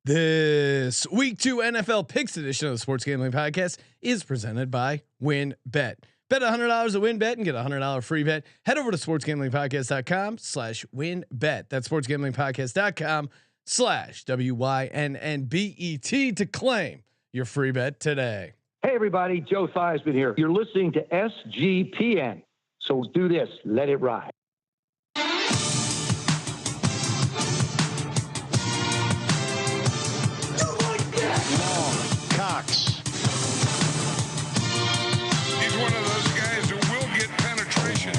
This week 2 NFL picks edition of the Sports Gambling Podcast is presented by WinBet. Bet $100 at WinBet and get a $100 free bet. Head over to sportsgamblingpodcast.com/winbet. That's sportsgamblingpodcast.com/WYNNBET to claim your free bet today. Hey everybody, Joe Theismann here. You're listening to SGPN. So do this, let it ride. He's one of those guys who will get penetration.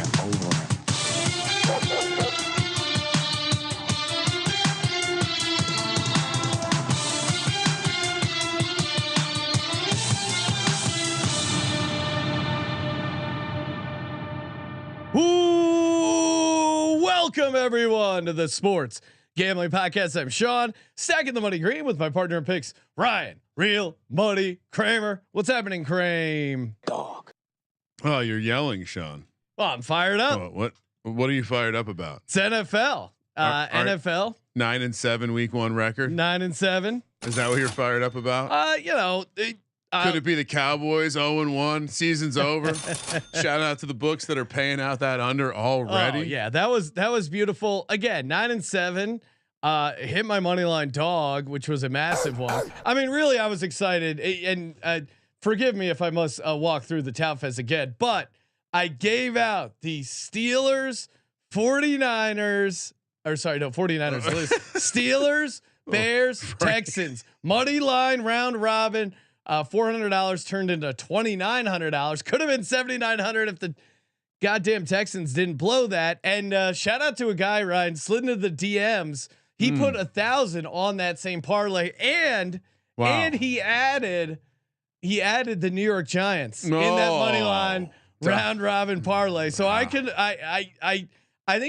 Ooh, welcome everyone to the Sports Gambling Podcast. I'm Sean, stacking the money green with my partner in picks, Ryan, Real Money Kramer. What's happening, Kramer? Dog. Oh, you're yelling, Sean. Well, I'm fired up. Oh, what are you fired up about? It's NFL. NFL 9-7 week 1 record. 9-7. Is that what you're fired up about? Could it be the Cowboys 0-1? Season's over. Shout out to the books that are paying out that under already. Oh, yeah, that was beautiful. Again, 9-7. Hit my money line dog, which was a massive one. I mean, really, I was excited. And forgive me if I must walk through the Tout Fest again, but I gave out the Steelers, 49ers, or sorry, no, 49ers, Steelers, Bears, Texans, money line round robin. $400 turned into $2,900. Could have been $7,900 if the goddamn Texans didn't blow that. And shout out to a guy, Ryan, slid into the DMs. He put 1,000 on that same parlay, and he added the New York Giants in that money line round robin parlay. So I think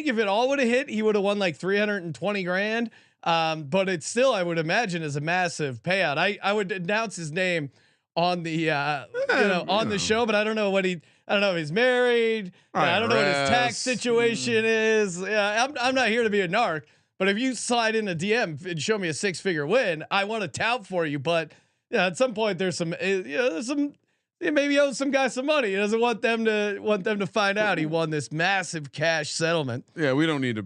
if it all would have hit, he would have won like 320 grand. But it's still, I would imagine, is a massive payout. I would announce his name on the the show, but I don't know I don't know if he's married. I don't know what his tax situation is. Yeah, I'm not here to be a narc, but if you slide in a DM and show me a 6-figure win, I want to tout for you. But at some point there's some maybe owes some guy some money. He doesn't want them to find out he won this massive cash settlement. Yeah, we don't need to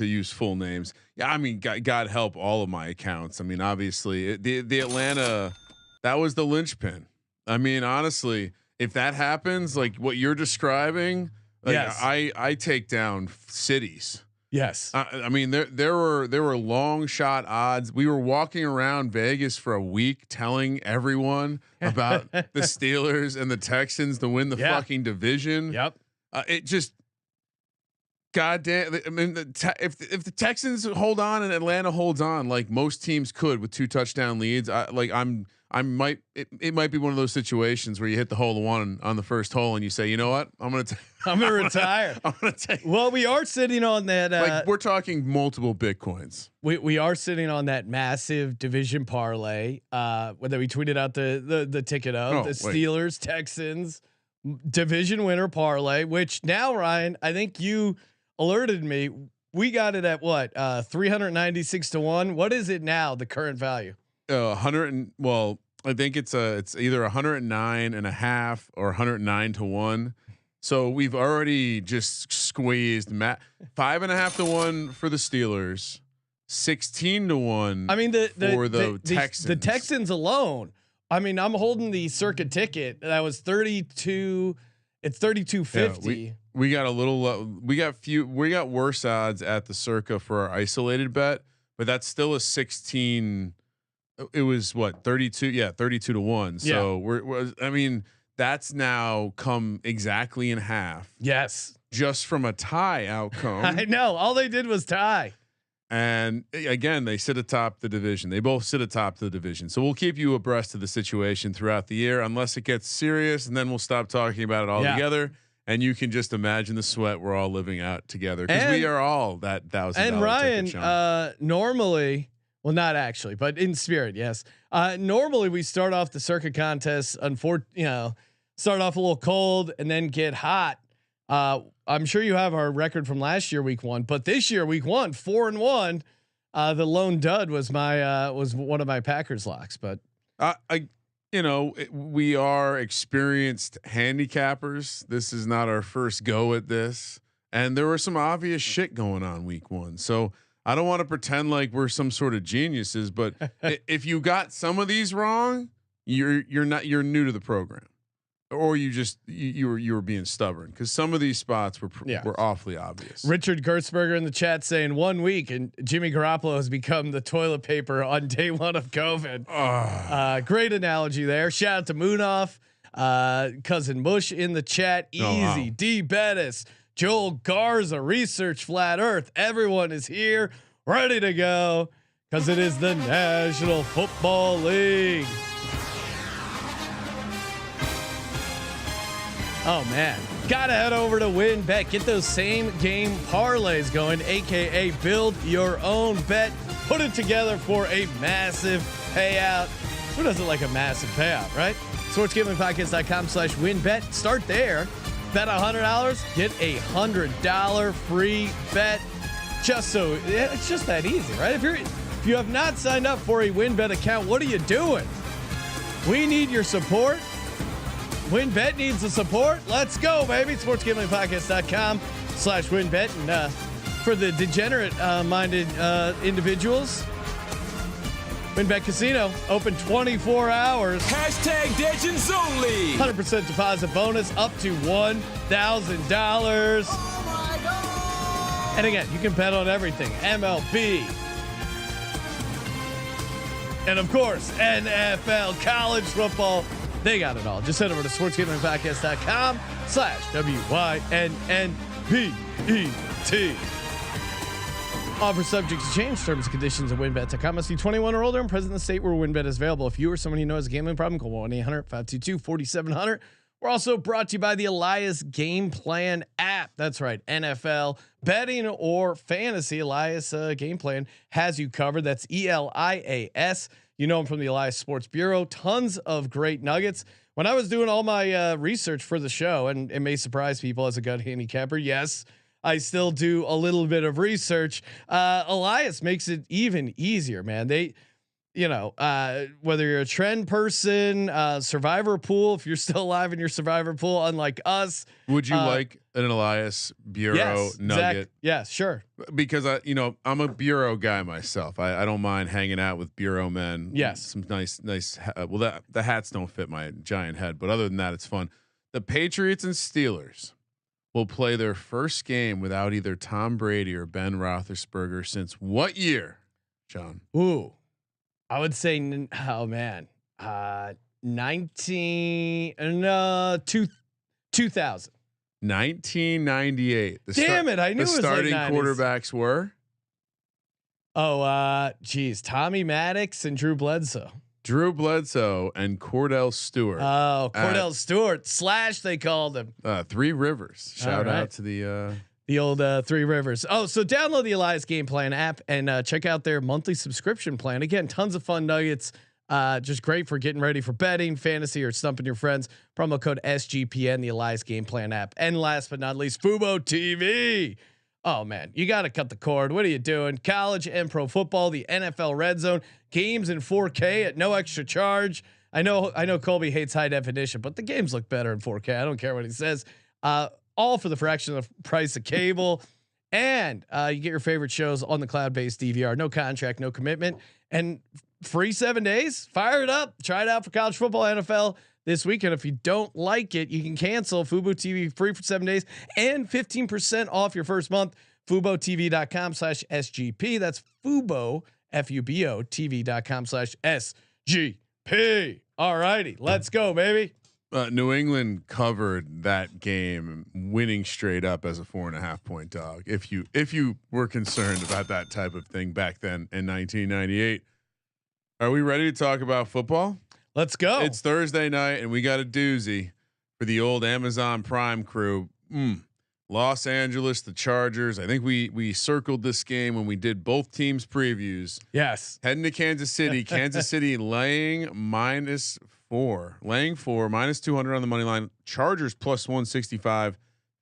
use full names. Yeah, I mean, God help all of my accounts. I mean, obviously, the Atlanta, that was the linchpin. I mean, honestly, if that happens, like what you're describing, like yes. I take down cities. Yes, I mean, there were long shot odds. We were walking around Vegas for a week telling everyone about the Steelers and the Texans to win the fucking division. Yep. It just. God damn! I mean, if the Texans hold on and Atlanta holds on, like most teams could with 2 touchdown leads, it might be one of those situations where you hit the hole in one on the first hole and you say, you know what, I'm gonna retire. I'm gonna take. Well, we are sitting on that. Like we're talking multiple Bitcoins. We are sitting on that massive division parlay. Whether we tweeted out the ticket of the Steelers Texans division winner parlay, which now, Ryan, I think you alerted me. We got it at what 396 to 1. What is it now? The current value? 100. Well, I think it's either 109.5 or 109 to 1. So we've already just squeezed 5.5 to 1 for the Steelers, 16 to 1. I mean for the Texans. The Texans alone. I mean, I'm holding the Circa ticket that was 32. It's 32.50. Yeah, we got a little. We got worse odds at the Circa for our isolated bet, but that's still a 16. It was what 32? Yeah, 32 to 1. So I mean, that's now come exactly in half. Yes, just from a tie outcome. I know. All they did was tie. And again, they sit atop the division. They both sit atop the division. So we'll keep you abreast of the situation throughout the year, unless it gets serious, and then we'll stop talking about it all together. And you can just imagine the sweat we're all living out together, because we are all that $1,000. And Ryan, normally, well, not actually, but in spirit, yes. Normally, we start off the Circa contest. Start off a little cold and then get hot. I'm sure you have our record from last year, week 1, but this year, week 1, 4-1. The lone dud was was one of my Packers locks, but we are experienced handicappers. This is not our first go at this, and there was some obvious shit going on week 1. So I don't want to pretend like we're some sort of geniuses, but if you got some of these wrong, you're new to the program, or you were being stubborn, because some of these spots were awfully obvious. Richard Gertzberger in the chat saying 1 week and Jimmy Garoppolo has become the toilet paper on day 1 of COVID. Great analogy there. Shout out to Moonoff, cousin Bush in the chat. Easy D Bettis, Joel Garza, Research Flat Earth. Everyone is here, ready to go, because it is the National Football League. Oh man, gotta head over to WinBet. Get those same game parlays going, aka build your own bet. Put it together for a massive payout. Who doesn't like a massive payout, right? SportsGamblingPodcast.com/WinBet. Start there. Bet $100, get $100 free bet. It's just that easy, right? If you have not signed up for a WinBet account, what are you doing? We need your support. WinBet needs the support. Let's go, baby. SportsGamblingPodcast.com/WinBet. And for the degenerate minded individuals, WinBet Casino open 24 hours. #Legends only. 100% deposit bonus up to $1,000. Oh my God. And again, you can bet on everything. MLB. And of course, NFL, college football. They got it all. Just head over to sportsgamblingpodcast.com/WYNNBET. Offer subject to change. Terms and conditions at WinBet.com. Must be 21 or older and present in the state where WinBet is available. If you or someone you know has a gambling problem, call 1-800-522-4700. We're also brought to you by the Elias Game Plan app. That's right. NFL betting or fantasy. Elias Game Plan has you covered. That's ELIAS. You know him from the Elias Sports Bureau. Tons of great nuggets. When I was doing all my research for the show, and it may surprise people as a gut handicapper, yes, I still do a little bit of research. Elias makes it even easier, man. They, whether you're a trend person, survivor pool, if you're still alive in your survivor pool, unlike us, would you like an Elias Bureau nugget? Zach, yes, sure. Because I'm a Bureau guy myself. I don't mind hanging out with Bureau men. Yes, some nice. Well, the hats don't fit my giant head, but other than that, it's fun. The Patriots and Steelers will play their first game without either Tom Brady or Ben Roethlisberger since what year, John? Ooh, I would say, 2000. 1998. Damn it! I knew the starting quarterbacks were. Geez, Tommy Maddox and Drew Bledsoe. Drew Bledsoe and Cordell Stewart. Oh, Cordell Stewart Slash, they called him. 3 Rivers. Shout out to the old 3 Rivers. Oh, so download the Elias Game Plan app and check out their monthly subscription plan. Again, tons of fun nuggets. Just great for getting ready for betting, fantasy, or stumping your friends. Promo code SGPN, the Elias Game Plan app. And last but not least, Fubo TV. Oh man, you got to cut the cord. What are you doing? College and pro football, the NFL Red Zone, games in 4K at no extra charge. I know Colby hates high definition, but the games look better in 4K. I don't care what he says. All for the fraction of the price of cable. And you get your favorite shows on the cloud-based DVR. No contract, no commitment, and free 7 days. Fire it up. Try it out for college football, NFL this weekend. If you don't like it, you can cancel. Fubo TV free for 7 days and 15% off your first month. FuboTV.com/SGP. That's Fubo, FUBO TV.com/SGP. All righty, let's go, baby. New England covered that game, winning straight up as a 4.5 point dog. If you were concerned about that type of thing back then in 1998, are we ready to talk about football? Let's go. It's Thursday night and we got a doozy for the old Amazon Prime crew. Los Angeles, the Chargers. I think we circled this game when we did both teams previews. Yes. Heading to Kansas City. Kansas City laying -4, -200 on the money line. Chargers +165.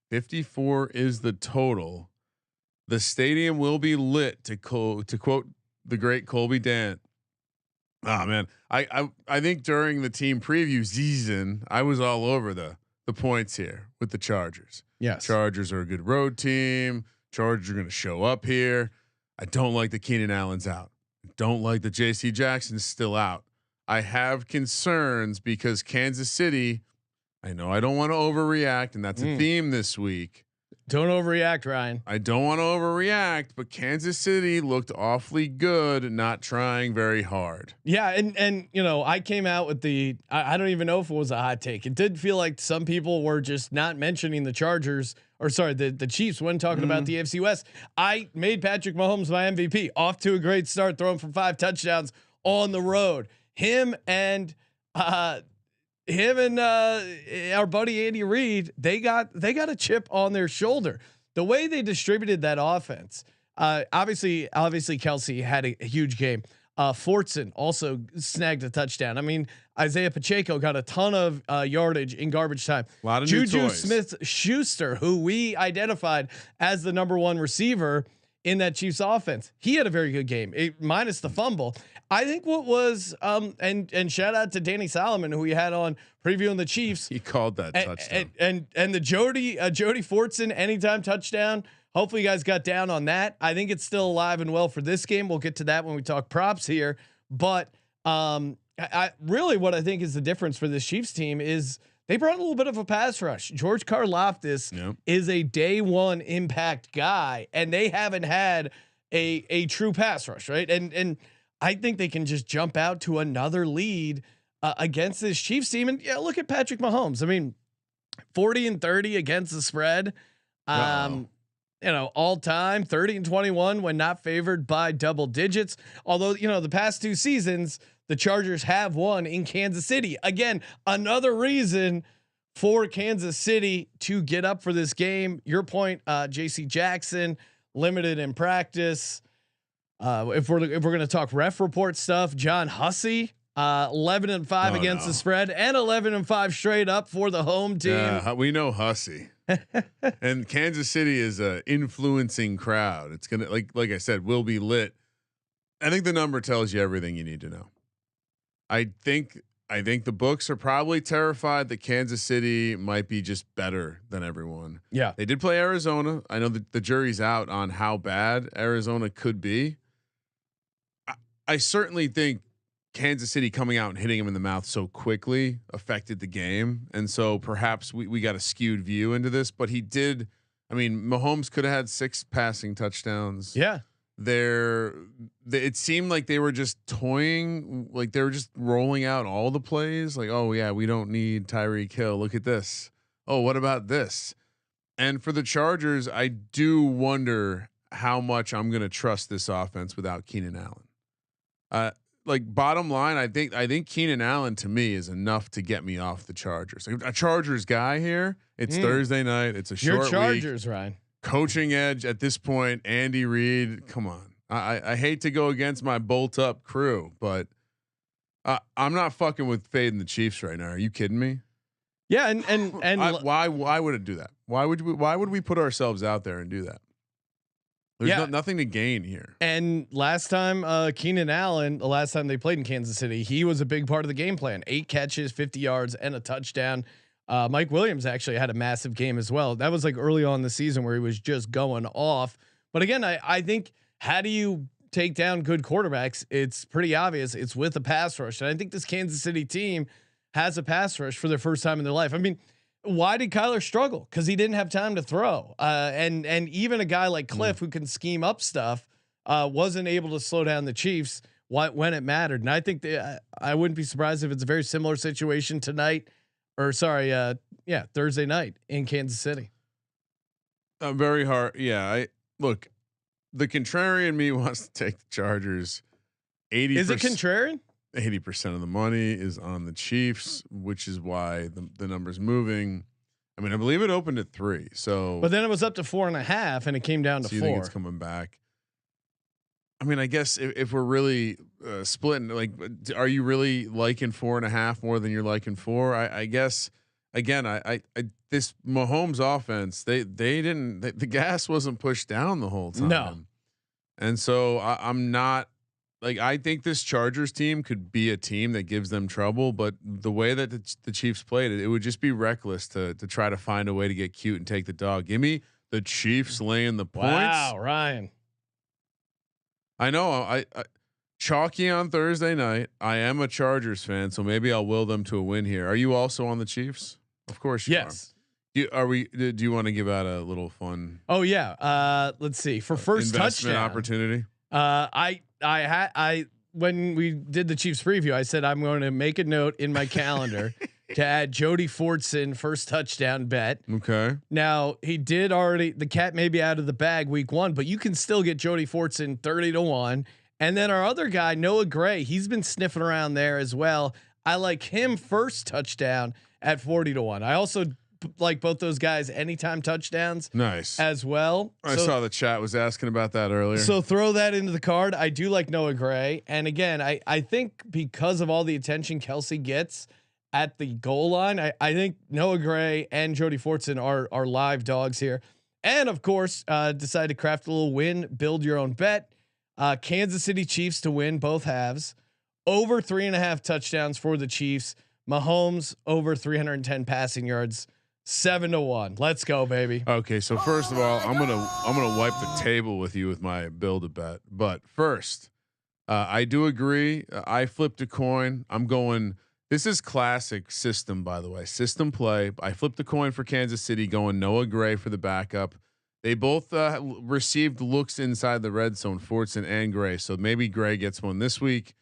54 is the total. The stadium will be lit, to quote the great Colby Dant. Oh man, I think during the team preview season, I was all over the points here with the Chargers. Yes, Chargers are a good road team. Chargers are going to show up here. I don't like the Keenan Allen's out. Don't like the JC Jackson's still out. I have concerns because Kansas City, I know I don't want to overreact, and that's a theme this week. Don't overreact, Ryan. I don't want to overreact, but Kansas City looked awfully good, not trying very hard. Yeah, and you know, I came out with I don't even know if it was a hot take. It did feel like some people were just not mentioning the Chargers, or sorry, the Chiefs when talking about the AFC West. I made Patrick Mahomes my MVP, off to a great start, throwing for 5 touchdowns on the road. Him and our buddy Andy Reid, they got a chip on their shoulder. The way they distributed that offense, obviously Kelsey had a huge game. Fortson also snagged a touchdown. I mean, Isaiah Pacheco got a ton of yardage in garbage time. A lot of Juju new toys. Smith-Schuster, who we identified as the number 1 receiver in that Chiefs offense, he had a very good game, minus the fumble. I think what was and shout out to Danny Solomon, who we had on previewing the Chiefs. He called that touchdown. And the Jody Fortson anytime touchdown. Hopefully you guys got down on that. I think it's still alive and well for this game. We'll get to that when we talk props here. But I really what I think is the difference for this Chiefs team is they brought a little bit of a pass rush. George Karlaftis is a day one impact guy, and they haven't had a true pass rush, right? And I think they can just jump out to another lead against this Chiefs team. And yeah, look at Patrick Mahomes. I mean, 40-30 against the spread. You know, all time 30-21 when not favored by double digits. Although, you know, the past 2 seasons, the Chargers have won in Kansas City. Again, another reason for Kansas City to get up for this game. Your point, JC Jackson limited in practice. If we're going to talk ref report stuff, John Hussey, 11-5 against the spread and 11-5 straight up for the home team. Yeah, we know Hussey. And Kansas City is a influencing crowd. It's gonna like I said, will be lit. I think the number tells you everything you need to know. I think the books are probably terrified that Kansas City might be just better than everyone. Yeah, they did play Arizona. I know that the jury's out on how bad Arizona could be. I certainly think Kansas City coming out and hitting him in the mouth so quickly affected the game. And so perhaps we got a skewed view into this, but he did. I mean, Mahomes could have had 6 passing touchdowns. Yeah. It seemed like they were just toying, like they were just rolling out all the plays. Like, oh yeah, we don't need Tyreek Hill. Look at this. Oh, what about this? And for the Chargers, I do wonder how much I'm going to trust this offense without Keenan Allen. Like bottom line, I think Keenan Allen to me is enough to get me off the Chargers. Like a Chargers guy here. It's Thursday night. It's a short Your Chargers, week. Ryan. Coaching edge at this point. Andy Reid, come on. I hate to go against my bolt up crew, but I'm not fucking with fading the Chiefs right now. Are you kidding me? Yeah, and why would it do that? Why would we put ourselves out there and do that? There's nothing to gain here. And last time, Keenan Allen, the last time they played in Kansas City, he was a big part of the game plan. 8 catches, 50 yards, and a touchdown. Mike Williams actually had a massive game as well. That was like early on in the season where he was just going off. But again, I think how do you take down good quarterbacks? It's pretty obvious. It's with a pass rush. And I think this Kansas City team has a pass rush for their first time in their life. I mean, why did Kyler struggle? Because he didn't have time to throw. And even a guy like Cliff who can scheme up stuff wasn't able to slow down the Chiefs when it mattered. And I think I wouldn't be surprised if it's a very similar situation tonight, or Thursday night in Kansas City. Very hard. Yeah. Look, the contrarian me wants to take the Chargers. 80%. Is it contrarian? 80% of the money is on the Chiefs, which is why the number's moving. I mean, I believe it opened at 3. So, but then it was up to 4.5, and it came down to 4. You think it's coming back? I mean, I guess if we're really splitting, like, are you really liking 4.5 more than you're liking 4? I guess again, I this Mahomes offense, they didn't, the gas wasn't pushed down the whole time. No. And so I'm not like I think this Chargers team could be a team that gives them trouble, but the way that the Chiefs played it, it would just be reckless to try to find a way to get cute and take the dog. Give me the Chiefs laying the points. Wow, Ryan. I know I chalky on Thursday night. I am a Chargers fan, so maybe I'll will them to a win here. Are you also on the Chiefs? Of course you yes. are. Do you want to give out a little fun? Oh yeah. Let's see. For first investment touchdown opportunity. I when we did the Chiefs preview, I said I'm going to make a note in my calendar to add Jody Fortson first touchdown bet. Okay. Now he did already. The cat may be out of the bag week 1, but you can still get Jody Fortson 30-1. And then our other guy, Noah Gray, he's been sniffing around there as well. I like him first touchdown at 40-1. I also like both those guys anytime touchdowns. Nice as well. I saw the chat was asking about that earlier. So throw that into the card. I do like Noah Gray. And again, I think because of all the attention Kelsey gets at the goal line, I think Noah Gray and Jody Fortson are live dogs here. And of course, decide to craft a little win, build your own bet. Kansas City Chiefs to win both halves, over 3.5 touchdowns for the Chiefs. Mahomes over 310 passing yards, 7-1. Let's go, baby. Okay, so first of all, I'm gonna wipe the table with you with my build a bet. But first, I do agree. I flipped a coin. I'm going. This is classic system, by the way. System play. I flipped a coin for Kansas City, going Noah Gray for the backup. They both received looks inside the red zone, Fortson and Gray. So maybe Gray gets one this week.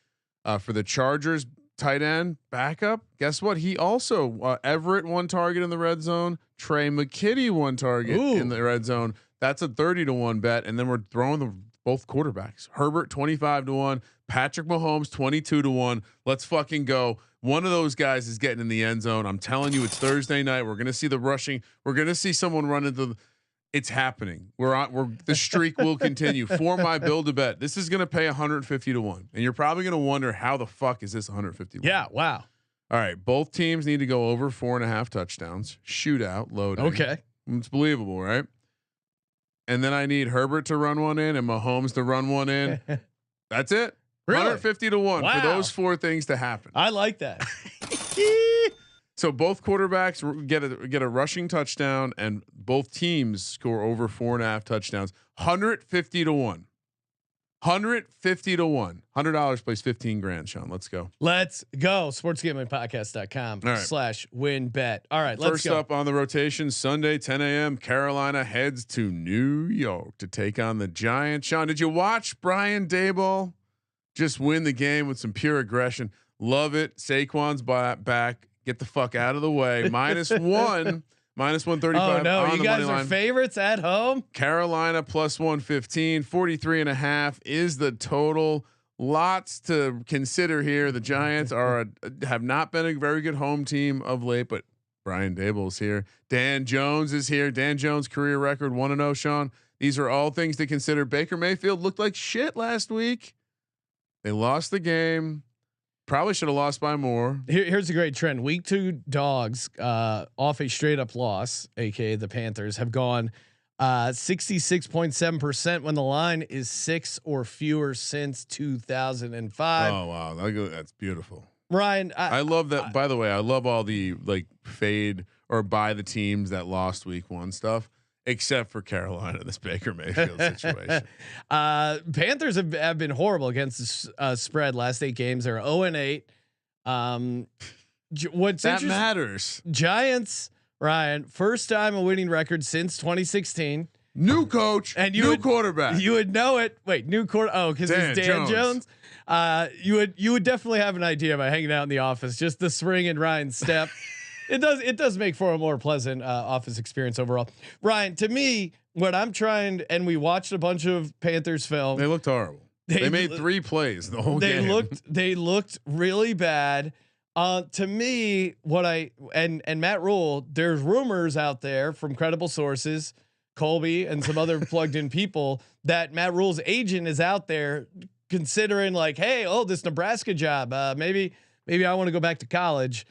For the Chargers tight end backup, guess what? He also Everett 1 target in the red zone. Trey McKitty 1 target in the red zone. That's a 30-1 bet. And then we're throwing both quarterbacks. Herbert 25-1. Patrick Mahomes 22-1. Let's fucking go. One of those guys is getting in the end zone. I'm telling you, it's Thursday night. We're gonna see the rushing. We're gonna see someone run into. It's happening. The streak will continue. For my build a bet, this is gonna pay 150-1, and you're probably gonna wonder how the fuck is this 150? Yeah. Wow. All right. Both teams need to go over 4.5 touchdowns. Shootout loading. Okay. It's believable, right? And then I need Herbert to run one in and Mahomes to run one in. That's it. Really? 150-1 Wow. for those 4 things to happen. I like that. So both quarterbacks get a rushing touchdown, and both teams score over 4.5 touchdowns. 150-1. 150-1. $100 plays 15 grand. Sean, let's go. Let's go. Sportsgamblingpodcast.com/win bet. All right. Let's First go. up on the rotation, Sunday, 10 a.m. Carolina heads to New York to take on the Giants. Sean, did you watch Brian Daboll just win the game with some pure aggression? Love it. Saquon's back. Get the fuck out of the way. -1, -135. Oh no, on you the guys money are line. favorites at home. Carolina +115, 43.5 is the total. Lots to consider here. The Giants have not been a very good home team of late, but Brian Daboll's here. Dan Jones is here. Dan Jones career record 1-0. Sean, these are all things to consider. Baker Mayfield looked like shit last week. They lost the game. Probably should have lost by more. Here's a great trend. Week 2 dogs off a straight up loss, aka the Panthers, have gone 66.7% when the line is 6 or fewer since 2005. Oh wow, that's beautiful. Ryan, I love that. By the way, I love all the like fade or buy the teams that lost week 1 stuff, except for Carolina, this Baker Mayfield situation. Panthers have been horrible against the spread. Last 8 games, they're 0-8. What's that matters? Giants, Ryan, first time a winning record since 2016. New coach and new quarterback. You would know it. Wait, new quarter. Oh, because it's Dan Jones. You would definitely have an idea by hanging out in the office. Just the spring in Ryan's step. It does make for a more pleasant office experience overall. Ryan, to me, what I'm trying, and we watched a bunch of Panthers film. They looked horrible. They made 3 plays the whole game. They looked really bad. To me, and Matt Rule, there's rumors out there from credible sources, Colby and some other plugged in people, that Matt Rule's agent is out there considering like, hey, this Nebraska job, maybe I want to go back to college.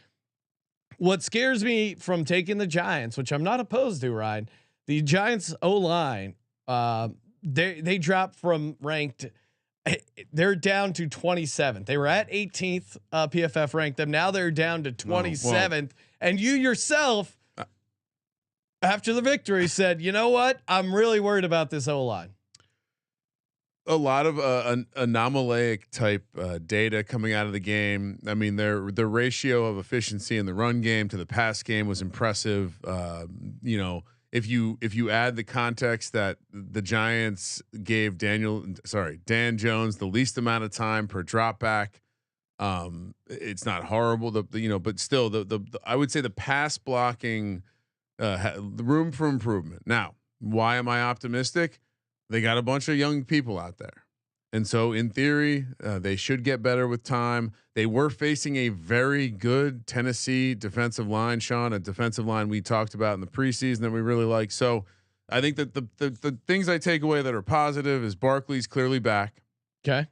What scares me from taking the Giants, which I'm not opposed to, Ryan, the Giants O-line, they dropped from ranked They're down to 27th. They were at 18th. PFF ranked them. Now they're down to 27th. And you yourself, after the victory, said, "You know what? I'm really worried about this O-line." A lot of anomalic type data coming out of the game. I mean, the ratio of efficiency in the run game to the pass game was impressive. You know, if you add the context that the Giants gave Dan Jones the least amount of time per drop back, it's not horrible. But still, the I would say the pass blocking, the room for improvement. Now, why am I optimistic? They got a bunch of young people out there. And so in theory, they should get better with time. They were facing a very good Tennessee defensive line, Sean, a defensive line we talked about in the preseason that we really like. So I think that the things I take away that are positive is Barkley's clearly back. Okay.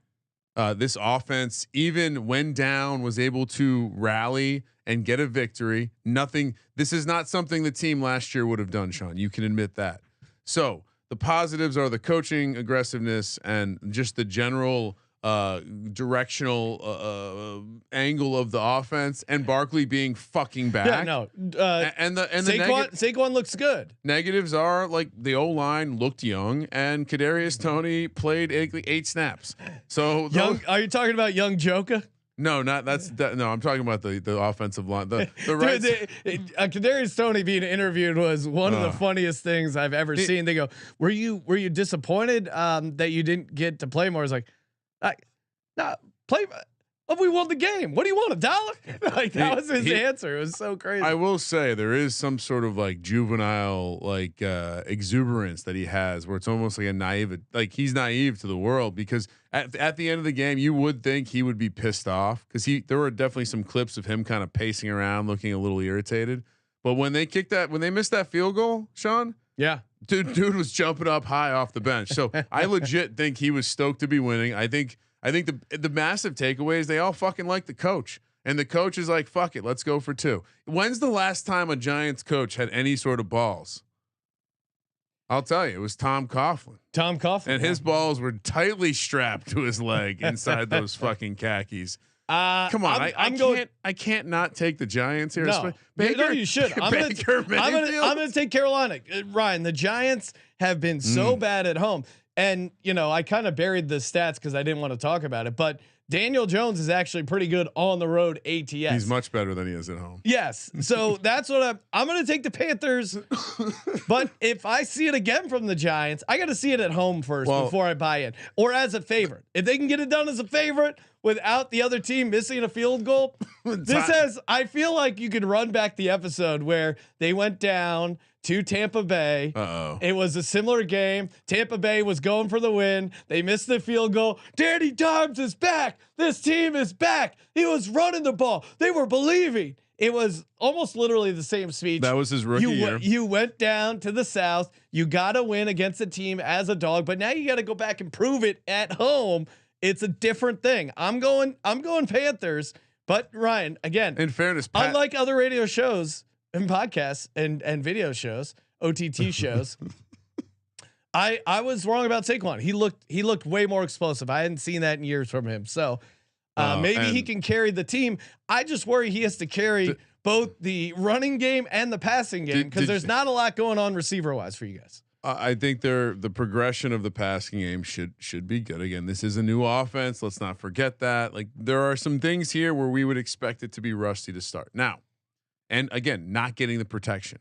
This offense, even when down, was able to rally and get a victory. This is not something the team last year would have done, Sean. You can admit that. So the positives are the coaching aggressiveness and just the general directional angle of the offense, and Barkley being fucking back. Yeah, no. And the Saquon looks good. Negatives are like the O line looked young, and Kadarius Toney played 8 snaps. So Young, are you talking about young Joka? No, no, I'm talking about the offensive line. The right. Kadarius Toney being interviewed was one of the funniest things I've ever seen. They go, "Were you disappointed that you didn't get to play more?" I was like, "No, play. Oh, we won the game. What do you want, $1?" Like that was his answer. It was so crazy. I will say there is some sort of like juvenile exuberance that he has, where it's almost like a naive, like he's naive to the world, because at the end of the game, you would think he would be pissed off, because there were definitely some clips of him kind of pacing around, looking a little irritated. But when they missed that field goal, Sean, yeah, dude was jumping up high off the bench. So I legit think he was stoked to be winning. I think the massive takeaway is they all fucking like the coach, and the coach is like, "Fuck it, let's go for 2." When's the last time a Giants coach had any sort of balls? I'll tell you, it was Tom Coughlin. And his balls were tightly strapped to his leg inside those fucking khakis. Come on, I can't not take the Giants here. No, no, you should. I'm gonna take Carolina. Ryan, the Giants have been so bad at home. And I kind of buried the stats because I didn't want to talk about it, but Daniel Jones is actually pretty good on the road ATS. He's much better than he is at home. Yes. So that's what I'm going to take the Panthers, but if I see it again from the Giants, I got to see it at home first before I buy in, or as a favorite. If they can get it done as a favorite without the other team missing a field goal, I feel like you could run back the episode where they went down to Tampa Bay. It was a similar game. Tampa Bay was going for the win. They missed the field goal. Danny Dimes is back. This team is back. He was running the ball. They were believing. It was almost literally the same speech. That was his rookie year. You went down to the South. You got to win against a team as a dog, but now you got to go back and prove it at home. It's a different thing. I'm going Panthers. But Ryan, again, in fairness, unlike other radio shows and podcasts and video shows, OTT shows, I was wrong about Saquon. He looked way more explosive. I hadn't seen that in years from him. So maybe he can carry the team. I just worry he has to carry both the running game and the passing game, because there's not a lot going on receiver wise for you guys. I think the progression of the passing game should be good. Again, this is a new offense. Let's not forget that. Like, there are some things here where we would expect it to be rusty to start now. And again, not getting the protection.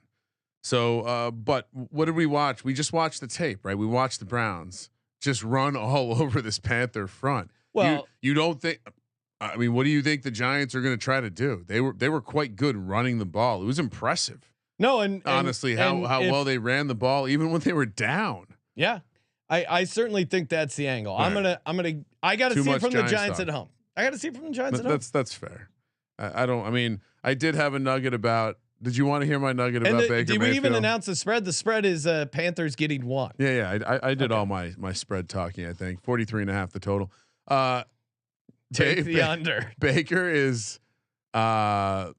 So, but what did we watch? We just watched the tape, right? We watched the Browns just run all over this Panther front. Well, you don't think? I mean, what do you think the Giants are going to try to do? They were quite good running the ball. It was impressive. No, and honestly, how well they ran the ball, even when they were down. Yeah, I certainly think that's the angle. Right. I got to see it from the Giants at home. I got to see it from the Giants at home. That's fair. I mean, I did have a nugget about. Did you want to hear my nugget about Baker? Did we even announce the spread? The spread is Panthers getting 1. Yeah. I did all my spread talking. I think 43.5 the total. Take the under. Baker is. I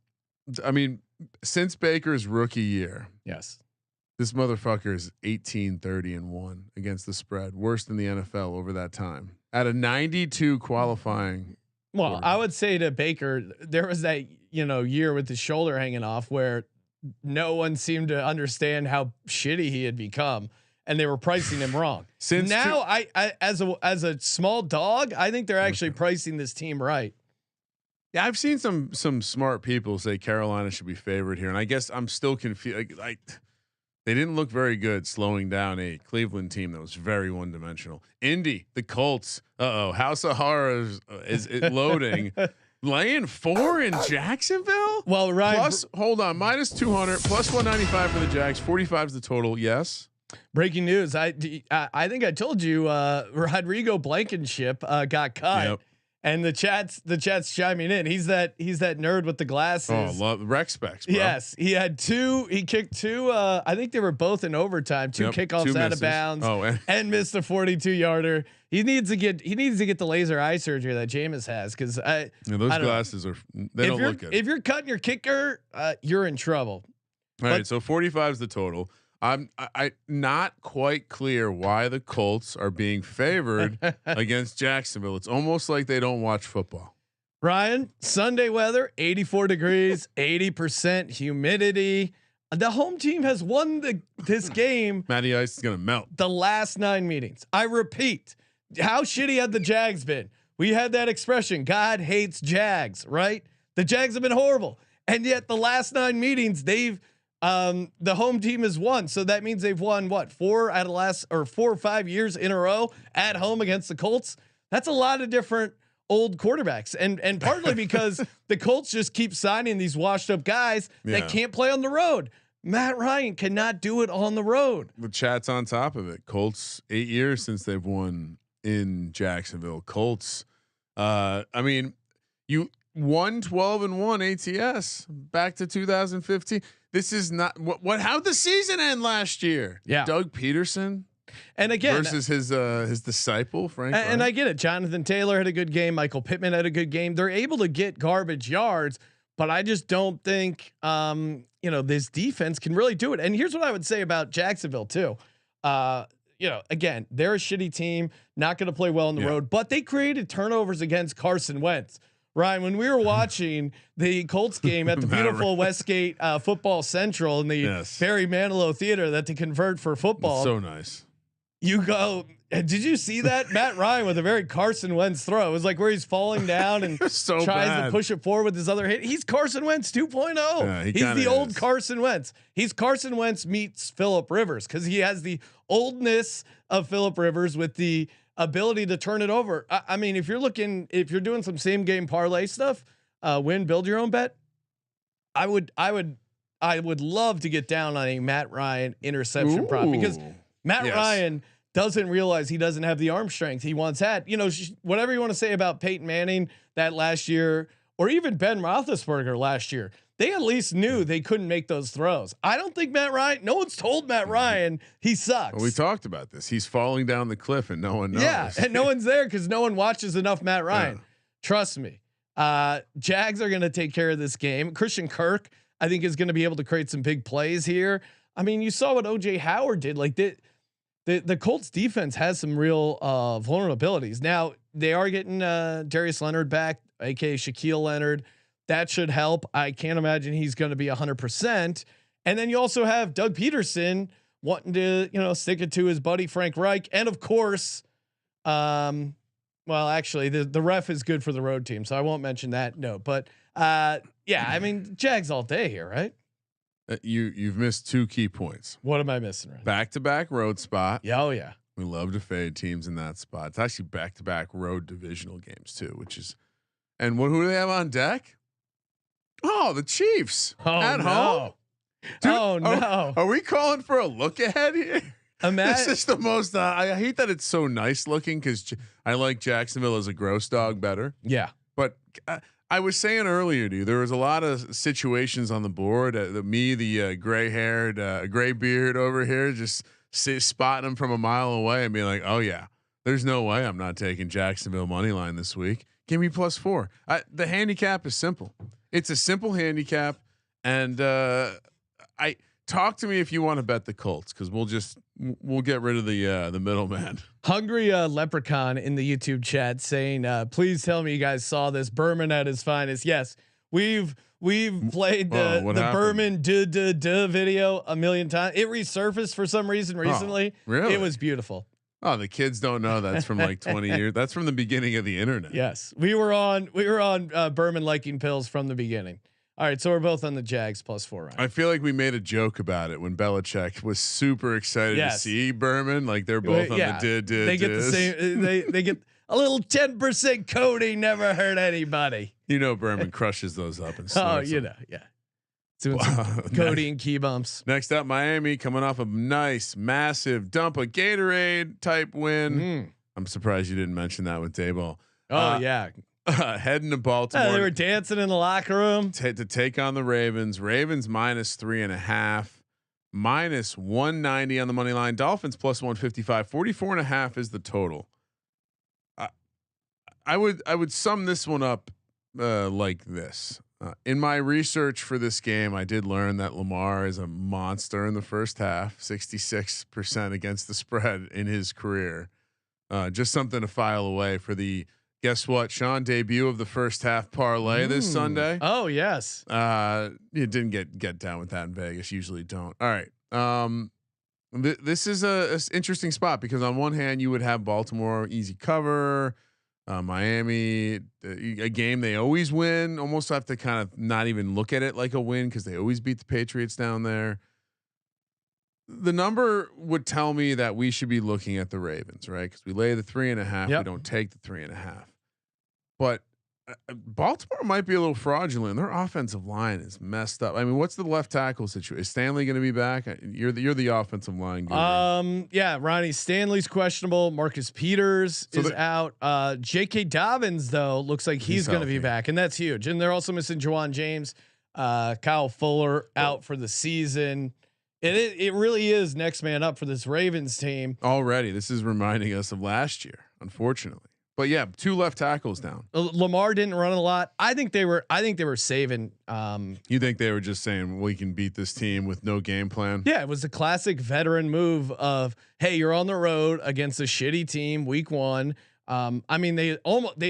mean, since Baker's rookie year, yes, this motherfucker is 18-30-1 against the spread, worse than the NFL over that time. At a 92 qualifying. Well, I would say to Baker, there was that year with his shoulder hanging off where no one seemed to understand how shitty he had become, and they were pricing him wrong. Since now, I as a small dog, I think they're actually pricing this team right. Yeah, I've seen some smart people say Carolina should be favored here, and I guess I'm still confused. Like they didn't look very good slowing down a Cleveland team that was very one-dimensional. Indy, the Colts. House of Horrors is loading. Laying 4 in Jacksonville. Well, Ryan, plus hold on, minus 200, plus 195 for the Jags. 45 is the total. Yes. Breaking news. I think I told you Rodrigo Blankenship got cut. Yep. And the chat's chiming in. He's that nerd with the glasses. Oh, love rec specs, bro. Yes, he kicked 2. I think they were both in overtime. 2 kickoffs out of bounds. And missed a 42-yarder. He needs to get the laser eye surgery that Jameis has because those glasses don't look good. If you're cutting your kicker, you're in trouble. All right, so 45 is the total. I'm not quite clear why the Colts are being favored against Jacksonville. It's almost like they don't watch football. Ryan, Sunday weather, 84 degrees, 80% humidity. The home team has won this game. Matty Ice is going to melt. The last 9 meetings. I repeat, how shitty had the Jags been? We had that expression, God hates Jags, right? The Jags have been horrible. And yet the last 9 meetings, the home team has won. So that means they've won 4 or 5 years in a row at home against the Colts. That's a lot of different old quarterbacks. And partly because the Colts just keep signing these washed up guys that can't play on the road. Matt Ryan cannot do it on the road. The chat's on top of it. Colts 8 years since they've won in Jacksonville. Colts. I mean, you won 12-1 ATS back to 2015. This is not what. How'd the season end last year? Yeah, Doug Peterson, and again versus his disciple Frank. And I get it. Jonathan Taylor had a good game. Michael Pittman had a good game. They're able to get garbage yards, but I just don't think this defense can really do it. And here's what I would say about Jacksonville too. Again, they're a shitty team, not going to play well on the road, but they created turnovers against Carson Wentz. Ryan, when we were watching the Colts game at the beautiful Westgate Football Central in the Barry Manilow Theater that they convert for football. That's so nice. You go. Did you see that? Matt Ryan with a very Carson Wentz throw. It was like where he's falling down and tries to push it forward with his other hit. He's Carson Wentz 2.0. Yeah, he's the old Carson Wentz. He's Carson Wentz meets Phillip Rivers because he has the oldness of Phillip Rivers with the ability to turn it over. I mean, if you're doing some same game parlay stuff, build your own bet. I would love to get down on a Matt Ryan interception prop because Matt Ryan doesn't realize he doesn't have the arm strength he once had. Whatever you want to say about Peyton Manning that last year, or even Ben Roethlisberger last year, they at least knew they couldn't make those throws. I don't think Matt Ryan. No one's told Matt Ryan he sucks. Well, we talked about this. He's falling down the cliff and no one knows. Yeah, and no one's there because no one watches enough Matt Ryan. Trust me. Jags are going to take care of this game. Christian Kirk, I think, is going to be able to create some big plays here. I mean, you saw what OJ Howard did. Like the Colts defense has some real vulnerabilities. Now they are getting Darius Leonard back, aka Shaquille Leonard. That should help. I can't imagine he's going to be 100%. And then you also have Doug Peterson wanting to, stick it to his buddy Frank Reich, and of course, actually the ref is good for the road team, so I won't mention that. No, but I mean, Jags all day here, right? You've missed 2 key points. What am I missing? Right? Back-to-back road spot. Yeah, oh yeah. We love to fade teams in that spot. It's actually back-to-back road divisional games too, which is, and who do they have on deck? Oh, the Chiefs at home. Dude, are we calling for a look ahead here? This is the most. I hate that it's so nice looking because I like Jacksonville as a gross dog better. Yeah, but I was saying earlier, dude, there was a lot of situations on the board. The gray-haired, gray beard over here, just spotting them from a mile away and being like, "Oh yeah, there's no way I'm not taking Jacksonville money line this week. Give me +4." The handicap is simple. It's a simple handicap, and I talk to me if you want to bet the Colts because we'll just We'll get rid of the middleman. Hungry leprechaun in the YouTube chat saying, "Please tell me you guys saw this Berman at his finest." Yes, we've played the Berman video a million times. It resurfaced for some reason recently. Really? It was beautiful. Oh, the kids don't know that's from like 20 years. That's from the beginning of the internet. Yes, we were on Berman liking pills from the beginning. All right, so we're both on the Jags +4. Right? I feel like we made a joke about it when Belichick was super excited to see Berman. Like they're both on the They get the same. They get a little 10% coding. Never hurt anybody. You know, Berman crushes those up and snorts them. Yeah. Doing some codeine key bumps. Next up, Miami coming off a nice, massive dump of Gatorade type win. I'm surprised you didn't mention that with Dayball. Oh yeah. Heading to Baltimore. They were dancing in the locker room to take on the Ravens. Ravens -3.5, -190 on the money line. Dolphins +155. 44.5 is the total. I would sum this one up like this. In my research for this game, I did learn that Lamar is a monster in the first half, 66% against the spread in his career. Just something to file away for the guess what, Sean, debut of the first half parlay this Sunday. Oh yes. It didn't get down with that in Vegas. Usually don't. All right. This is a interesting spot because on one hand you would have Baltimore easy cover. Miami, a game they always win. Almost have to kind of not even look at it like a win because they always beat the Patriots down there. The number would tell me that we should be looking at the Ravens, right? Because we lay the 3.5. Yep. We don't take the 3.5. But Baltimore might be a little fraudulent. Their offensive line is messed up. I mean, what's the left tackle situation? Is Stanley going to be back? You're the offensive line guru. Yeah, Ronnie Stanley's questionable. Marcus Peters is out. J.K. Dobbins though looks like he's going to be back, and that's huge. And they're also missing Juwan James, Kyle Fuller out for the season. It really is next man up for this Ravens team already. This is reminding us of last year, unfortunately. But yeah, 2 left tackles down. Lamar didn't run a lot. I think they were saving. You think they were just saying we can beat this team with no game plan? Yeah, it was a classic veteran move of, hey, you're on the road against a shitty team week 1. I mean, they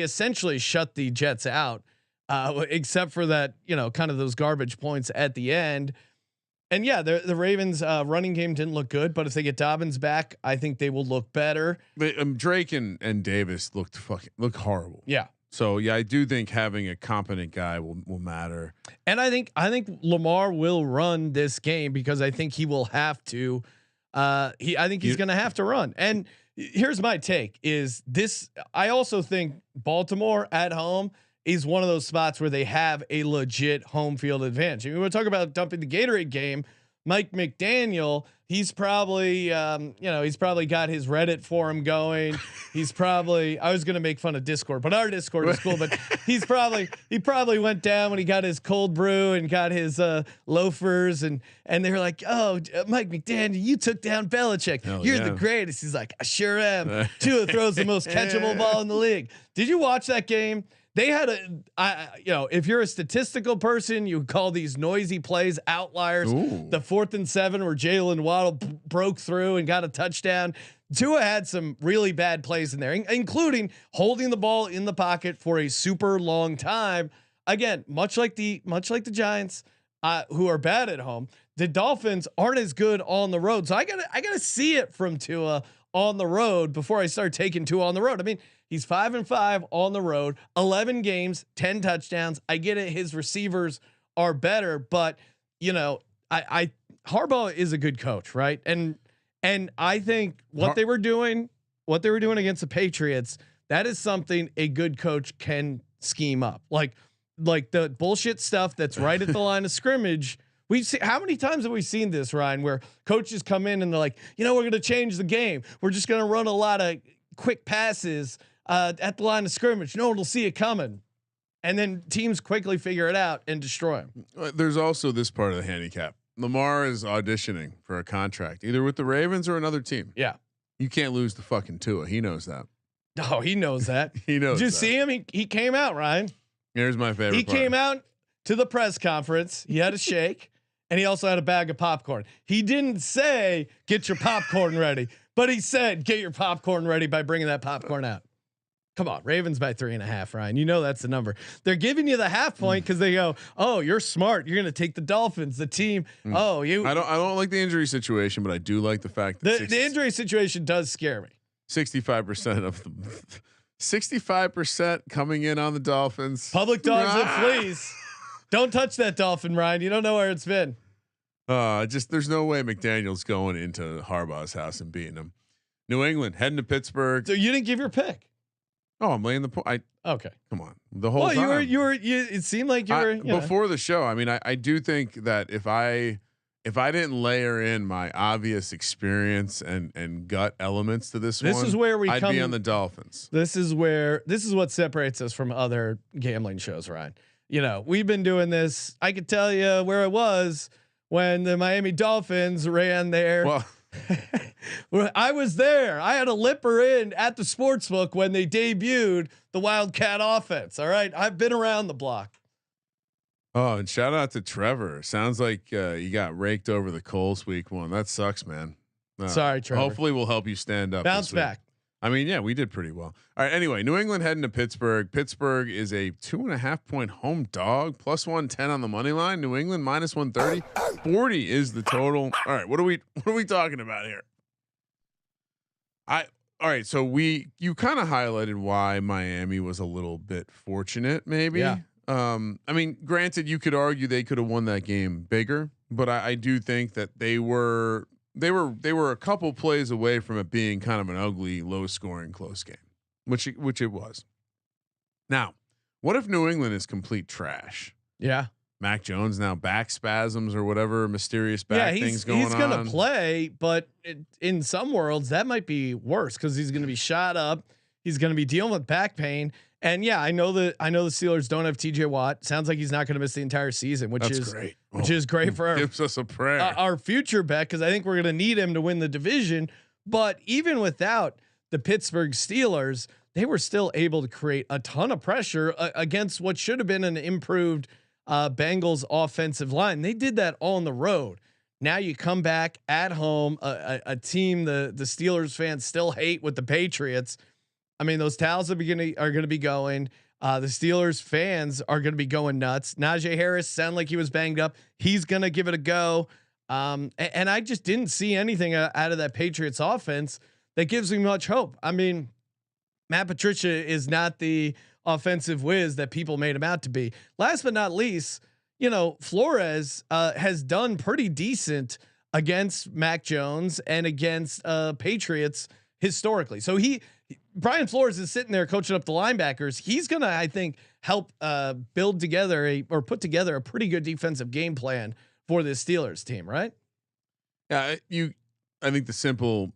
essentially shut the Jets out, except for that, kind of those garbage points at the end. And yeah, the Ravens running game didn't look good, but if they get Dobbins back, I think they will look better. Drake and Davis look horrible. Yeah. So yeah, I do think having a competent guy will matter. And I think Lamar will run this game because I think he will have to. I think he's going to have to run. And here's my take: is this? I also think Baltimore at home is one of those spots where they have a legit home field advantage. I mean, we're talking about dumping the Gatorade game. Mike McDaniel, he's probably got his Reddit forum going. He's probably, I was going to make fun of Discord, but our Discord is cool, but he probably went down when he got his cold brew and got his loafers and they were like, "Oh, Mike McDaniel, you took down Belichick. You're the greatest." He's like, "I sure am." Tua throws the most catchable ball in the league. Did you watch that game? They had if you're a statistical person, you call these noisy plays outliers. Ooh. The 4th and 7 where Jalen Waddle broke through and got a touchdown. Tua had some really bad plays in there, including holding the ball in the pocket for a super long time. Again, much like the Giants, who are bad at home, the Dolphins aren't as good on the road. So I gotta see it from Tua on the road before I start taking Tua on the road. I mean, he's 5-5 on the road, 11 games, 10 touchdowns. I get it. His receivers are better, but I Harbaugh is a good coach, right? And I think what they were doing against the Patriots, that is something a good coach can scheme up. Like the bullshit stuff that's right at the line of scrimmage. We've seen, how many times have we seen this, Ryan, where coaches come in and they're like, we're going to change the game. We're just going to run a lot of quick passes at the line of scrimmage. No one will see it coming. And then teams quickly figure it out and destroy them. There's also this part of the handicap. Lamar is auditioning for a contract, either with the Ravens or another team. Yeah. You can't lose to fucking Tua. He knows that. Oh, he knows that. He knows. Did you see him? He came out, Ryan. Here's my favorite. He came out to the press conference. He had a shake. and he also had a bag of popcorn. He didn't say get your popcorn ready, but he said get your popcorn ready by bringing that popcorn out. Come on, Ravens by 3.5, Ryan. You know that's the number. They're giving you the half point because they go, "Oh, you're smart. You're going to take the Dolphins, the team." Oh, you. I don't like the injury situation, but I do like the fact that The injury situation does scare me. 65% of them, 65% coming in on the Dolphins. Public dogs and fleas. Don't touch that dolphin, Ryan. You don't know where it's been. Just there's no way McDaniel's going into Harbaugh's house and beating him. New England heading to Pittsburgh. So you didn't give your pick. Oh, I'm laying the point. Okay. Come on. The whole Well, time. you were. It seemed like you were. Before the show. I mean, I do think that if I didn't layer in my obvious experience and gut elements to this one, is where I'd be on the Dolphins. This is what separates us from other gambling shows, Ryan. You know, we've been doing this. I could tell you where I was when the Miami Dolphins ran there. Well, I was there. I had a lipper in at the sportsbook when they debuted the Wildcat offense. All right, I've been around the block. oh, and shout out to Trevor. Sounds like you got raked over the Colts week 1. That sucks, man. Sorry, Trevor. Hopefully, we'll help you stand up. Bounce back. I mean, yeah, we did pretty well. All right. Anyway, New England heading to Pittsburgh. Pittsburgh is a 2.5 point home dog, plus 110 on the money line. New England minus 130. 40 is the total. All right. What are we talking about here? All right. So you kind of highlighted why Miami was a little bit fortunate, maybe. Yeah. I mean, granted, you could argue they could have won that game bigger, but I do think that they were a couple plays away from it being kind of an ugly, low scoring, close game, which it was. Now, what if New England is complete trash? Yeah. Mac Jones now back spasms or whatever mysterious back things going on. He's going to play, but in some worlds that might be worse because he's going to be shot up. He's going to be dealing with back pain. And yeah, I know the Steelers don't have TJ Watt. Sounds like he's not going to miss the entire season, which is great. Which is great for gives us a prayer. Our future bet, because I think we're going to need him to win the division. But even without the Pittsburgh Steelers, they were still able to create a ton of pressure against what should have been an improved Bengals offensive line. They did that on the road. Now you come back at home, a team the Steelers fans still hate with the Patriots. I mean, those towels are going to be going. The Steelers fans are going to be going nuts. Najee Harris sounded like he was banged up. He's going to give it a go. And I just didn't see anything out of that Patriots offense that gives me much hope. I mean, Matt Patricia is not the offensive whiz that people made him out to be. Last but not least, Flores has done pretty decent against Mac Jones and against Patriots historically. So Brian Flores is sitting there coaching up the linebackers. He's going to, I think, help put together a pretty good defensive game plan for this Steelers team, right? Yeah, I think the simple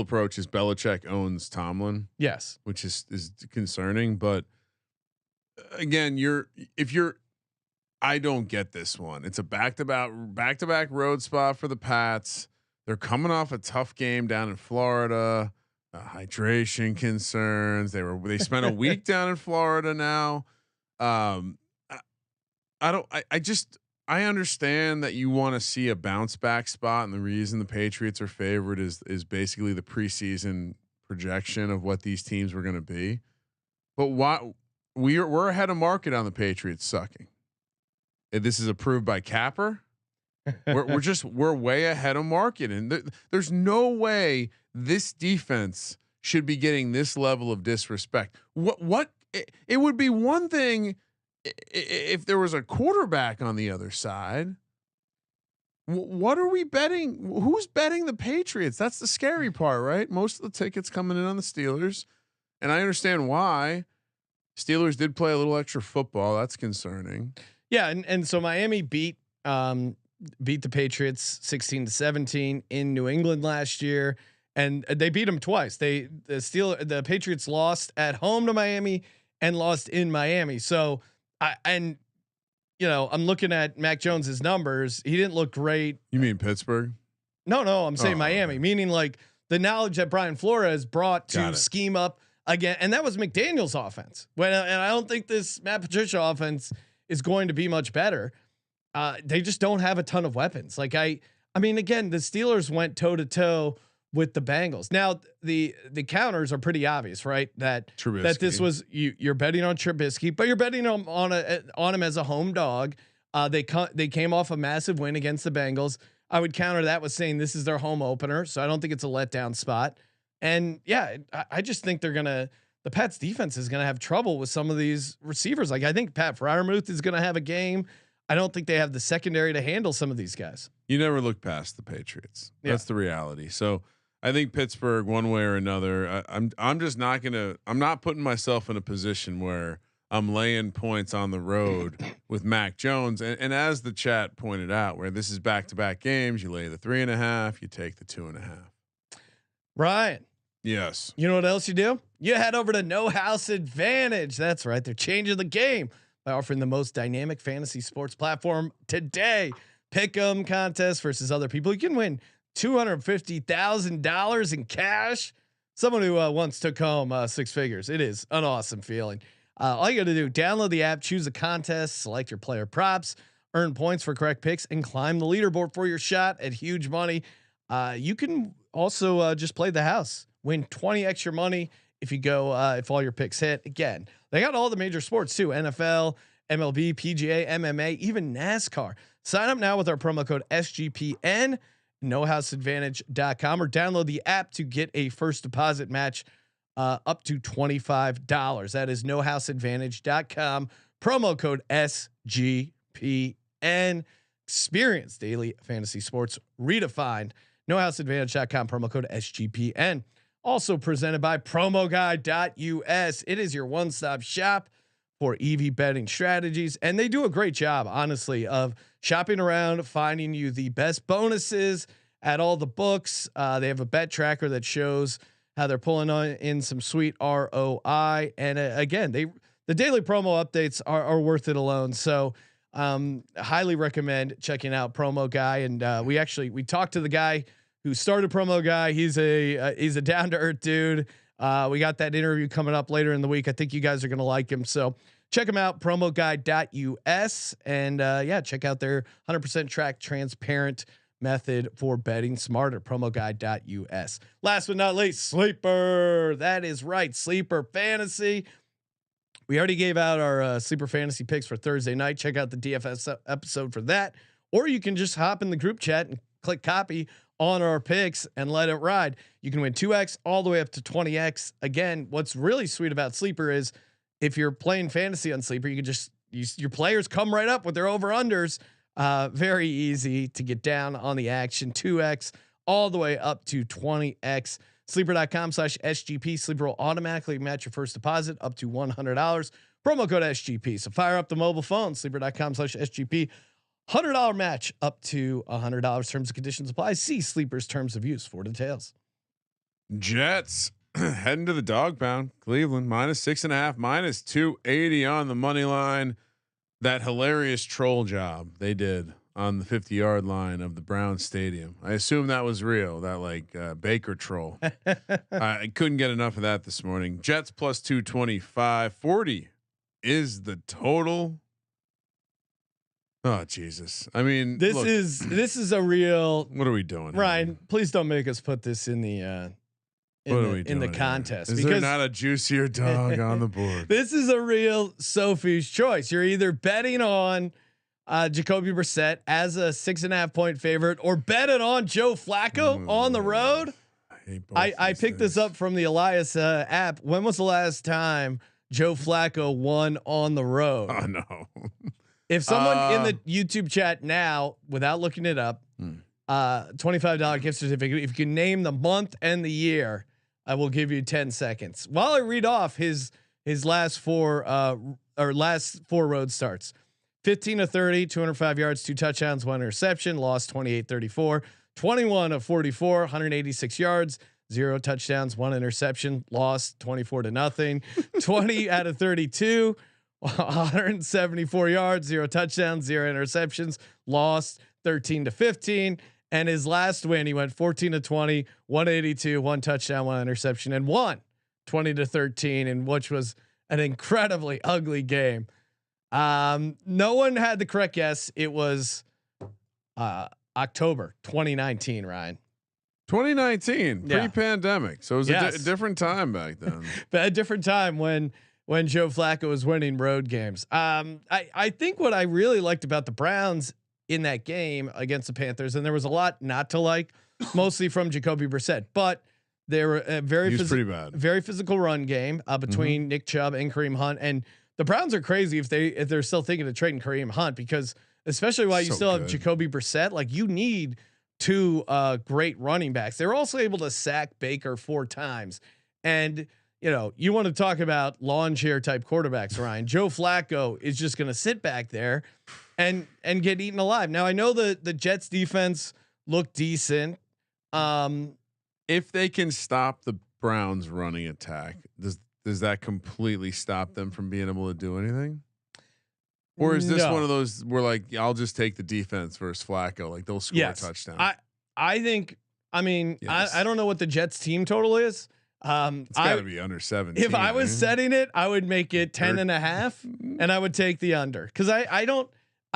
approach is Belichick owns Tomlin. Yes, which is concerning. But again, I don't get this one. It's a back-to-back road spot for the Pats. They're coming off a tough game down in Florida. Hydration concerns. They spent a week down in Florida now. I understand that you want to see a bounce back spot, and the reason the Patriots are favored is basically the preseason projection of what these teams were going to be. But we're ahead of market on the Patriots sucking. And this is approved by Capper. We're way ahead of market, and there's no way this defense should be getting this level of disrespect. It would be one thing if there was a quarterback on the other side. What are we betting? Who's betting the Patriots? That's the scary part, right? Most of the tickets coming in on the Steelers, and I understand why. Steelers did play a little extra football. That's concerning. Yeah, and so Miami beat the Patriots 16-17 in New England last year, and they beat them twice. The Patriots lost at home to Miami and lost in Miami. So I'm looking at Mac Jones's numbers. He didn't look great. You mean Pittsburgh? No, I'm saying Miami, meaning like the knowledge that Brian Flores brought to scheme up again, and that was McDaniel's offense. And I don't think this Matt Patricia offense is going to be much better. they just don't have a ton of weapons. Like I mean, again, the Steelers went toe to toe with the Bengals. Now the counters are pretty obvious, right? That this was you're betting on Trubisky, but you're betting on him as a home dog. They came off a massive win against the Bengals. I would counter that with saying this is their home opener, so I don't think it's a letdown spot. And yeah, I just think the Pats defense is gonna have trouble with some of these receivers. Like I think Pat Freiermuth is gonna have a game. I don't think they have the secondary to handle some of these guys. You never look past the Patriots. That's the reality. So I think Pittsburgh, one way or another, I'm just not I'm not putting myself in a position where I'm laying points on the road with Mac Jones. And as the chat pointed out, where this is back-to-back games, you lay the 3.5, you take the 2.5. Ryan. Yes. You know what else you do? You head over to No House Advantage. That's right. They're changing the game by offering the most dynamic fantasy sports platform today. Pick 'em contest versus other people. You can win $250,000 in cash. Someone who once took home 6 figures. It is an awesome feeling. All you got to do, download the app, choose a contest, select your player props, earn points for correct picks, and climb the leaderboard for your shot at huge money. You can also just play the house, win 20 extra money if you go if all your picks hit. Again, they got all the major sports too: NFL, MLB, PGA, MMA, even NASCAR. Sign up now with our promo code SGPN, nohouseadvantage.com, or download the app to get a first deposit match up to $25. That is nohouseadvantage.com, promo code SGPN. Experience daily fantasy sports redefined. Nohouseadvantage.com, promo code SGPN. Also presented by promoguy.us. It is your one-stop shop for EV betting strategies, and they do a great job, honestly, of shopping around, finding you the best bonuses at all the books. They have a bet tracker that shows how they're pulling in some sweet ROI, and again, the daily promo updates are worth it alone. So highly recommend checking out Promo Guy. And we talked to the guy who started Promo Guy. He's a down to earth dude. We got that interview coming up later in the week. I think you guys are going to like him. So check him out, promoguy.us, and check out their 100% track transparent method for betting smarter, promoguy.us. Last but not least, Sleeper. That is right, Sleeper Fantasy. We already gave out our Sleeper Fantasy picks for Thursday night. Check out the DFS episode for that, or you can just hop in the group chat and click copy on our picks and let it ride. You can win 2x all the way up to 20x. Again, what's really sweet about Sleeper is if you're playing fantasy on Sleeper, you can just your players come right up with their over unders. Very easy to get down on the action. 2x all the way up to 20x. Sleeper.com/SGP. Sleeper will automatically match your first deposit up to $100. Promo code SGP. So fire up the mobile phone. Sleeper.com/SGP. $100 match up to $100. Terms and conditions apply. See Sleeper's terms of use for details. Jets heading to the dog pound. Cleveland -6.5, -280 on the money line. That hilarious troll job they did on the 50-yard line of the Browns Stadium. I assume that was real. That Baker troll. I couldn't get enough of that this morning. Jets +225. 40 is the total. Oh Jesus! I mean, this is a real. What are we doing, Ryan? Here? Please don't make us put this in the in the contest. Is there not a juicier dog on the board? This is a real Sophie's choice. You're either betting on Jacoby Brissett as a 6.5 point favorite, or betting on Joe Flacco on the road. I picked this up from the Elias app. When was the last time Joe Flacco won on the road? Oh no. If someone in the YouTube chat now, without looking it up, $25 gift certificate. If you can name the month and the year, I will give you 10 seconds. While I read off his last four road starts: 15 of 30, 205 yards, 2 touchdowns, 1 interception, lost 28-34. 21 of 44, 186 yards, 0 touchdowns, 1 interception, lost 24-0. 20 out of 32. 174 yards, 0 touchdowns, 0 interceptions, lost 13-15. And his last win, he went 14-20, 182, 1 touchdown, 1 interception, and won 20-13, and which was an incredibly ugly game. No one had the correct guess. It was October 2019, Ryan. 2019, pre-pandemic. So it was a different time back then. But a different time when Joe Flacco was winning road games. I think what I really liked about the Browns in that game against the Panthers, and there was a lot not to like, mostly from Jacoby Brissett, but they were a very physical run game between Nick Chubb and Kareem Hunt. And the Browns are crazy if they're still thinking of trading Kareem Hunt, because especially while you still have Jacoby Brissett, like you need two great running backs. They were also able to sack Baker 4 times. And you want to talk about lawn chair type quarterbacks, Ryan. Joe Flacco is just going to sit back there and get eaten alive. Now I know the Jets defense looked decent. If they can stop the Browns running attack, does that completely stop them from being able to do anything? Or is this one of those where like, I'll just take the defense versus Flacco, like they'll score a touchdown? I think, I don't know what the Jets team total is. It's gotta be under 17. If I was setting it, I would make it 10.5 and I would take the under. Cause I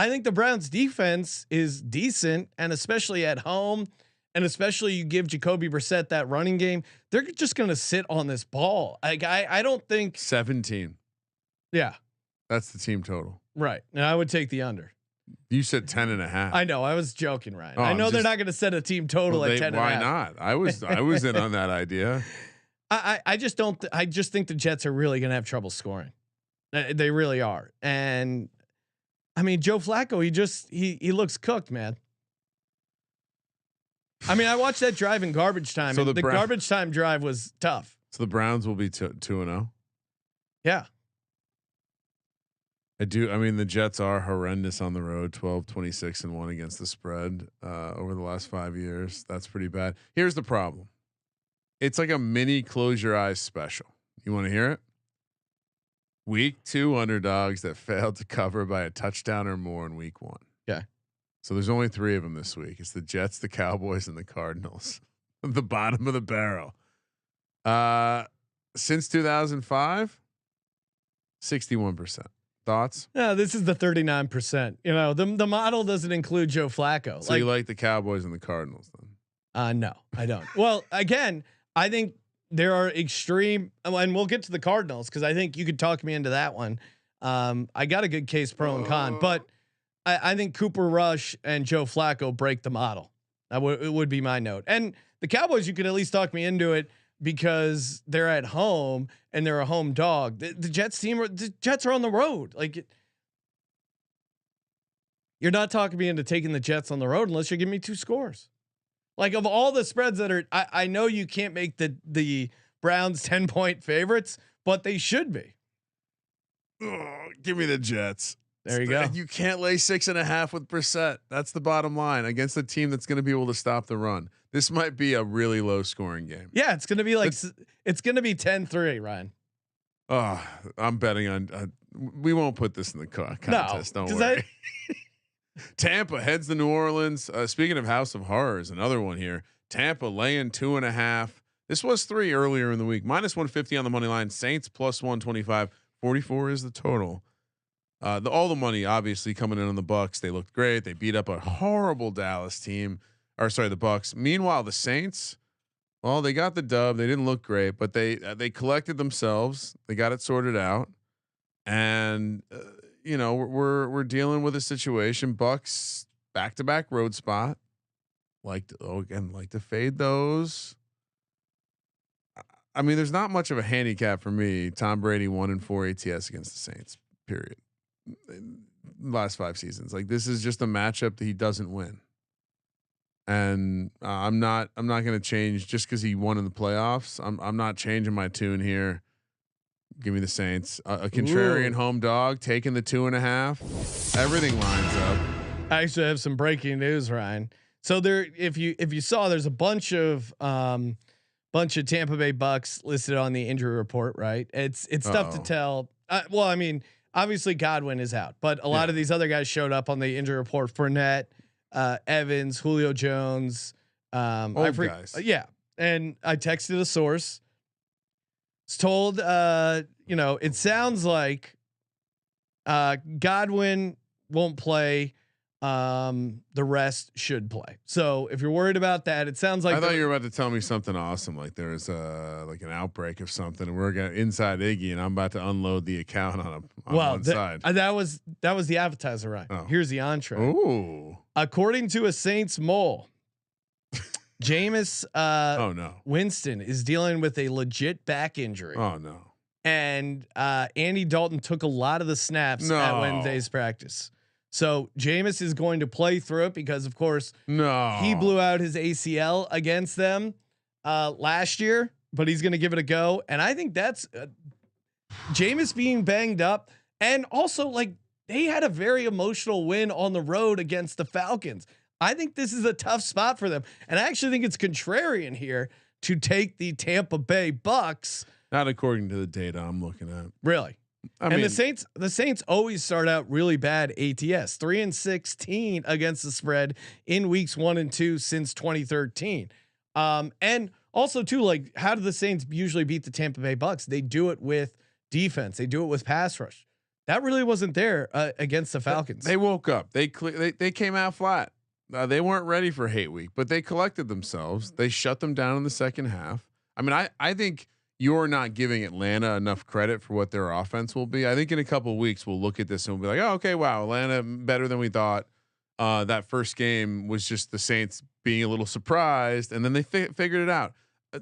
think the Browns defense is decent, and especially at home, and especially you give Jacoby Brissett that running game, they're just going to sit on this ball. Like I don't think 17. Yeah. That's the team total. Right. And I would take the under. You said 10.5. I know. I was joking, Ryan. I know they're not going to set a team total at 10.5. Why not? I was in on that idea. I just don't. I just think the Jets are really going to have trouble scoring. They really are. And Joe Flacco, he looks cooked, man. I watched that drive in garbage time. So the garbage time drive was tough. So the Browns will be 2-0. Yeah. I do. The Jets are horrendous on the road, 12-26-1 against the spread over the last 5 years. That's pretty bad. Here's the problem. It's like a mini close your eyes special. You want to hear it? Week 2 underdogs that failed to cover by a touchdown or more in week 1. Yeah. So there's only 3 of them this week. It's the Jets, the Cowboys, and the Cardinals. The bottom of the barrel. Since 2005, 61%. Thoughts? Yeah, this is the 39%. The model doesn't include Joe Flacco. So you like the Cowboys and the Cardinals then? No, I don't. Well, again, I think there are extreme, and we'll get to the Cardinals because I think you could talk me into that one. I got a good case pro and con, but I think Cooper Rush and Joe Flacco break the model. It would be my note. And the Cowboys, you could at least talk me into it because they're at home and they're a home dog. The Jets are on the road. Like, you're not talking me into taking the Jets on the road unless you're giving me 2 scores. Like, of all the spreads that are, I know you can't make the Browns 10-point favorites, but they should be. Oh, give me the Jets. There you go. You can't lay 6.5 with Brissett. That's the bottom line against a team that's going to be able to stop the run. This might be a really low scoring game. Yeah, it's going to be like it's going to be 10-3, Ryan. Oh, I'm betting on. We won't put this in the contest. No, don't worry. Tampa heads to New Orleans. Speaking of House of Horrors, another one here. Tampa laying 2.5. This was 3 earlier in the week. -150 on the money line. Saints +125. 44 is the total. All the money obviously coming in on the Bucks. They looked great. They beat up a horrible Dallas team. The Bucks. Meanwhile, the Saints, well, they got the dub. They didn't look great, but they collected themselves. They got it sorted out, and we're dealing with a situation. Bucks back-to-back road spot. Like to fade those. There's not much of a handicap for me. Tom Brady 1-4 ATS against the Saints. Period. Last 5 seasons, like this is just a matchup that he doesn't win. And I'm not going to change just because he won in the playoffs. I'm not changing my tune here. Give me the Saints. A contrarian home dog taking the 2.5. Everything lines up. I actually have some breaking news, Ryan. So if you saw, there's a bunch of Tampa Bay Bucks listed on the injury report. Right? It's tough to tell. Obviously Godwin is out, but a lot of these other guys showed up on the injury report. Fournette, Evans, Julio Jones, guys. Yeah. And I texted a source. It's told, it sounds like Godwin won't play. The rest should play. So if you're worried about that, it sounds like I thought you were about to tell me something awesome. Like there's like an outbreak of something, and we're gonna inside Iggy, and I'm about to unload the account on one side. That was the appetizer, right? Oh. Here's the entree. Ooh. According to a Saints mole, Jameis Oh no. Winston is dealing with a legit back injury. Oh no. And Andy Dalton took a lot of the snaps at Wednesday's practice. So Jameis is going to play through it because, of course, he blew out his ACL against them last year, but he's going to give it a go. And I think that's Jameis being banged up, and also like they had a very emotional win on the road against the Falcons. I think this is a tough spot for them, and I actually think it's contrarian here to take the Tampa Bay Bucks. Not according to the data I'm looking at. Really. I mean, the Saints always start out really bad ATS, 3-16 against the spread in weeks 1 and 2 since 2013. And also too, like, how do the Saints usually beat the Tampa Bay Bucks? They do it with defense. They do it with pass rush. That really wasn't there against the Falcons. They woke up. They came out flat. They weren't ready for hate week, but they collected themselves. They shut them down in the second half. I mean, I think you're not giving Atlanta enough credit for what their offense will be. I think in a couple of weeks we'll look at this and we'll be like, oh, okay, wow, Atlanta better than we thought. That first game was just the Saints being a little surprised, and then they figured it out.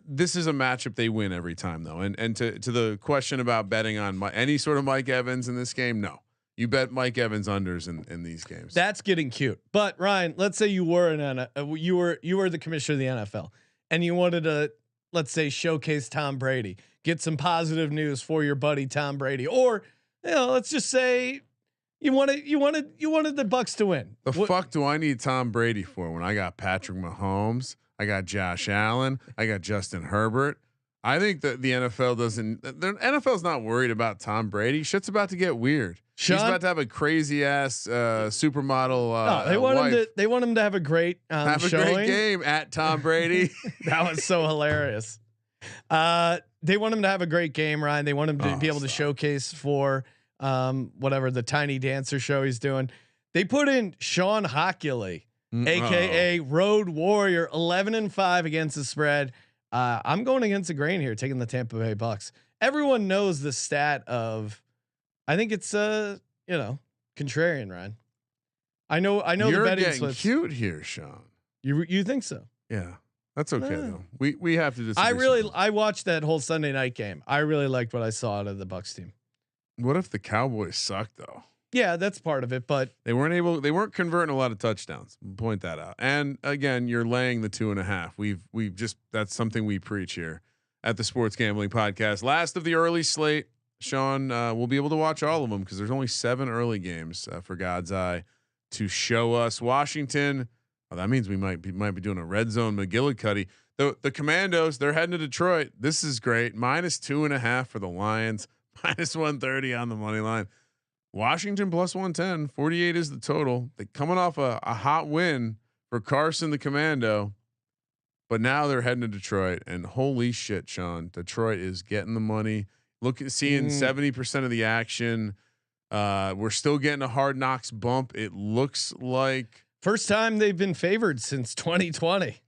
This is a matchup they win every time, though. And to the question about betting on any sort of Mike Evans in this game, no, you bet Mike Evans unders in these games. That's getting cute. But Ryan, let's say you were you were the commissioner of the NFL, and you wanted to, let's say, showcase Tom Brady, get some positive news for your buddy Tom Brady, or let's just say you wanted the Bucks to win. Fuck do I need Tom Brady for when I got Patrick Mahomes, I got Josh Allen, I got Justin Herbert? I think that the NFL doesn't. The NFL's not worried about Tom Brady. Shit's about to get weird. Sean, he's about to have a crazy ass supermodel. They want him to have a great showing. Great game at Tom Brady. That was so hilarious. They want him to have a great game, Ryan. They want him to be able to showcase for whatever the tiny dancer show he's doing. They put in Sean Hockley, aka Road Warrior, 11-5 against the spread. I'm going against the grain here, taking the Tampa Bay Bucks. Everyone knows the stat of, I think it's contrarian, Ryan. I know You're the betting getting splits. Cute here, Sean. You think so? Yeah, that's okay though. We have to disagree. I watched that whole Sunday night game. I really liked what I saw out of the Bucks team. What if the Cowboys suck though? Yeah, that's part of it, but they weren't converting a lot of touchdowns. Point that out. And again, you're laying the 2.5. We've just, that's something we preach here at the Sports Gambling Podcast. Last of the early slate, Sean, we'll be able to watch all of them because there's only 7 early games for God's eye to show us. Washington. Well, that means we might be doing a red zone McGillicuddy. The Commandos, they're heading to Detroit. This is great. -2.5 for the Lions. -130 on the money line. Washington +110. 48 is the total. They coming off a hot win for Carson the Commando, but now they're heading to Detroit. And holy shit, Sean, Detroit is getting the money. Seeing 70% of the action. We're still getting a Hard Knocks bump. It looks like first time they've been favored since 2020.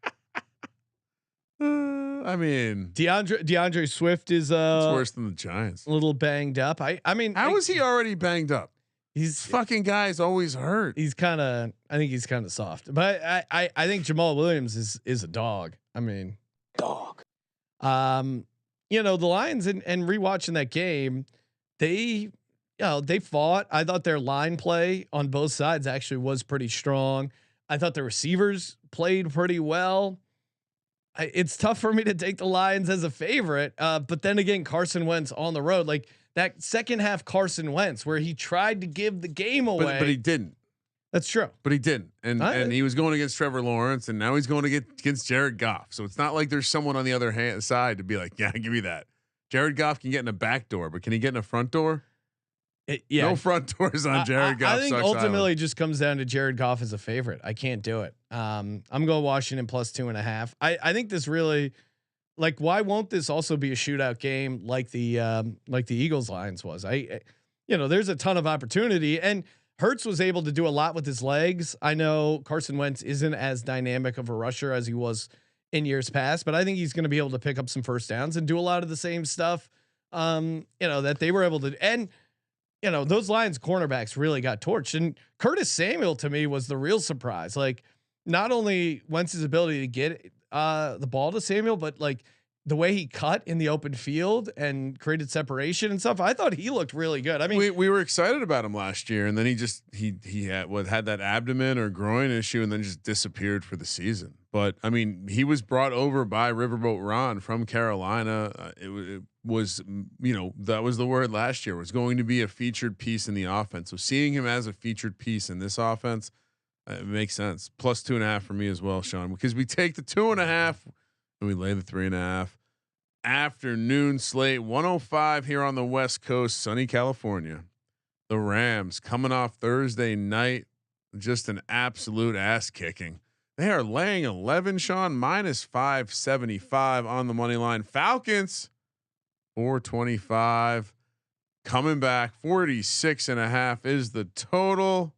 I mean, DeAndre Swift is it's worse than the Giants. A little banged up. I mean, how is he already banged up? He's fucking guy's always hurt. I think he's kind of soft, but I think Jamal Williams is a dog. I mean, dog. The Lions and rewatching that game, they fought. I thought their line play on both sides actually was pretty strong. I thought the receivers played pretty well. It's tough for me to take the Lions as a favorite, but then again, Carson Wentz on the road, like that second half Carson Wentz where he tried to give the game away, but he didn't. That's true, but he didn't, and he was going against Trevor Lawrence, and now he's going against Jared Goff. So it's not like there's someone on the other side to be like, yeah, give me that. Jared Goff can get in a back door, but can he get in a front door? No front doors on Jared Goff. I think ultimately it just comes down to Jared Goff as a favorite. I can't do it. I'm going Washington +2.5. I think this really, why won't this also be a shootout game like the Eagles Lions was? there's a ton of opportunity, and Hurts was able to do a lot with his legs. I know Carson Wentz isn't as dynamic of a rusher as he was in years past, but I think he's going to be able to pick up some first downs and do a lot of the same stuff, that they were able to. And, those Lions cornerbacks really got torched, and Curtis Samuel to me was the real surprise. Like, not only Wentz's ability to get the ball to Samuel, but like the way he cut in the open field and created separation and stuff. I thought he looked really good. I mean, we were excited about him last year, and then he had that abdomen or groin issue, and then just disappeared for the season. But I mean, he was brought over by Riverboat Ron from Carolina. It was, that was the word last year, was going to be a featured piece in the offense. So seeing him as a featured piece in this offense, it makes sense. Plus 2.5 for me as well, Sean, because we take the 2.5 and we lay the 3.5. Afternoon slate 105 here on the West Coast, sunny California. The Rams coming off Thursday night, just an absolute ass kicking. They are laying 11, Sean, minus 575 on the money line. Falcons 425 coming back. 46.5 is the total.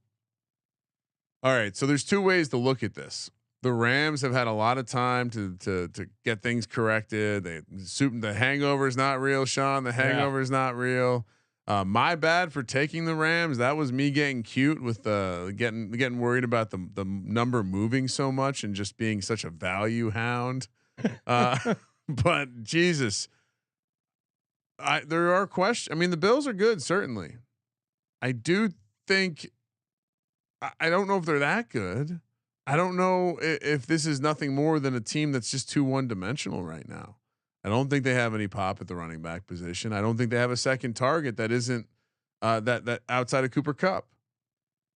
All right. So there's two ways to look at this. The Rams have had a lot of time to get things corrected. The hangover is not real, Sean. The hangover is not real. My bad for taking the Rams. That was me getting cute with getting worried about the number moving so much and just being such a value hound. But Jesus, there are questions. I mean, the Bills are good, certainly. I do think. I don't know if they're that good. I don't know if this is nothing more than a team that's just too one-dimensional right now. I don't think they have any pop at the running back position. I don't think they have a second target that isn't that outside of Cooper Kupp.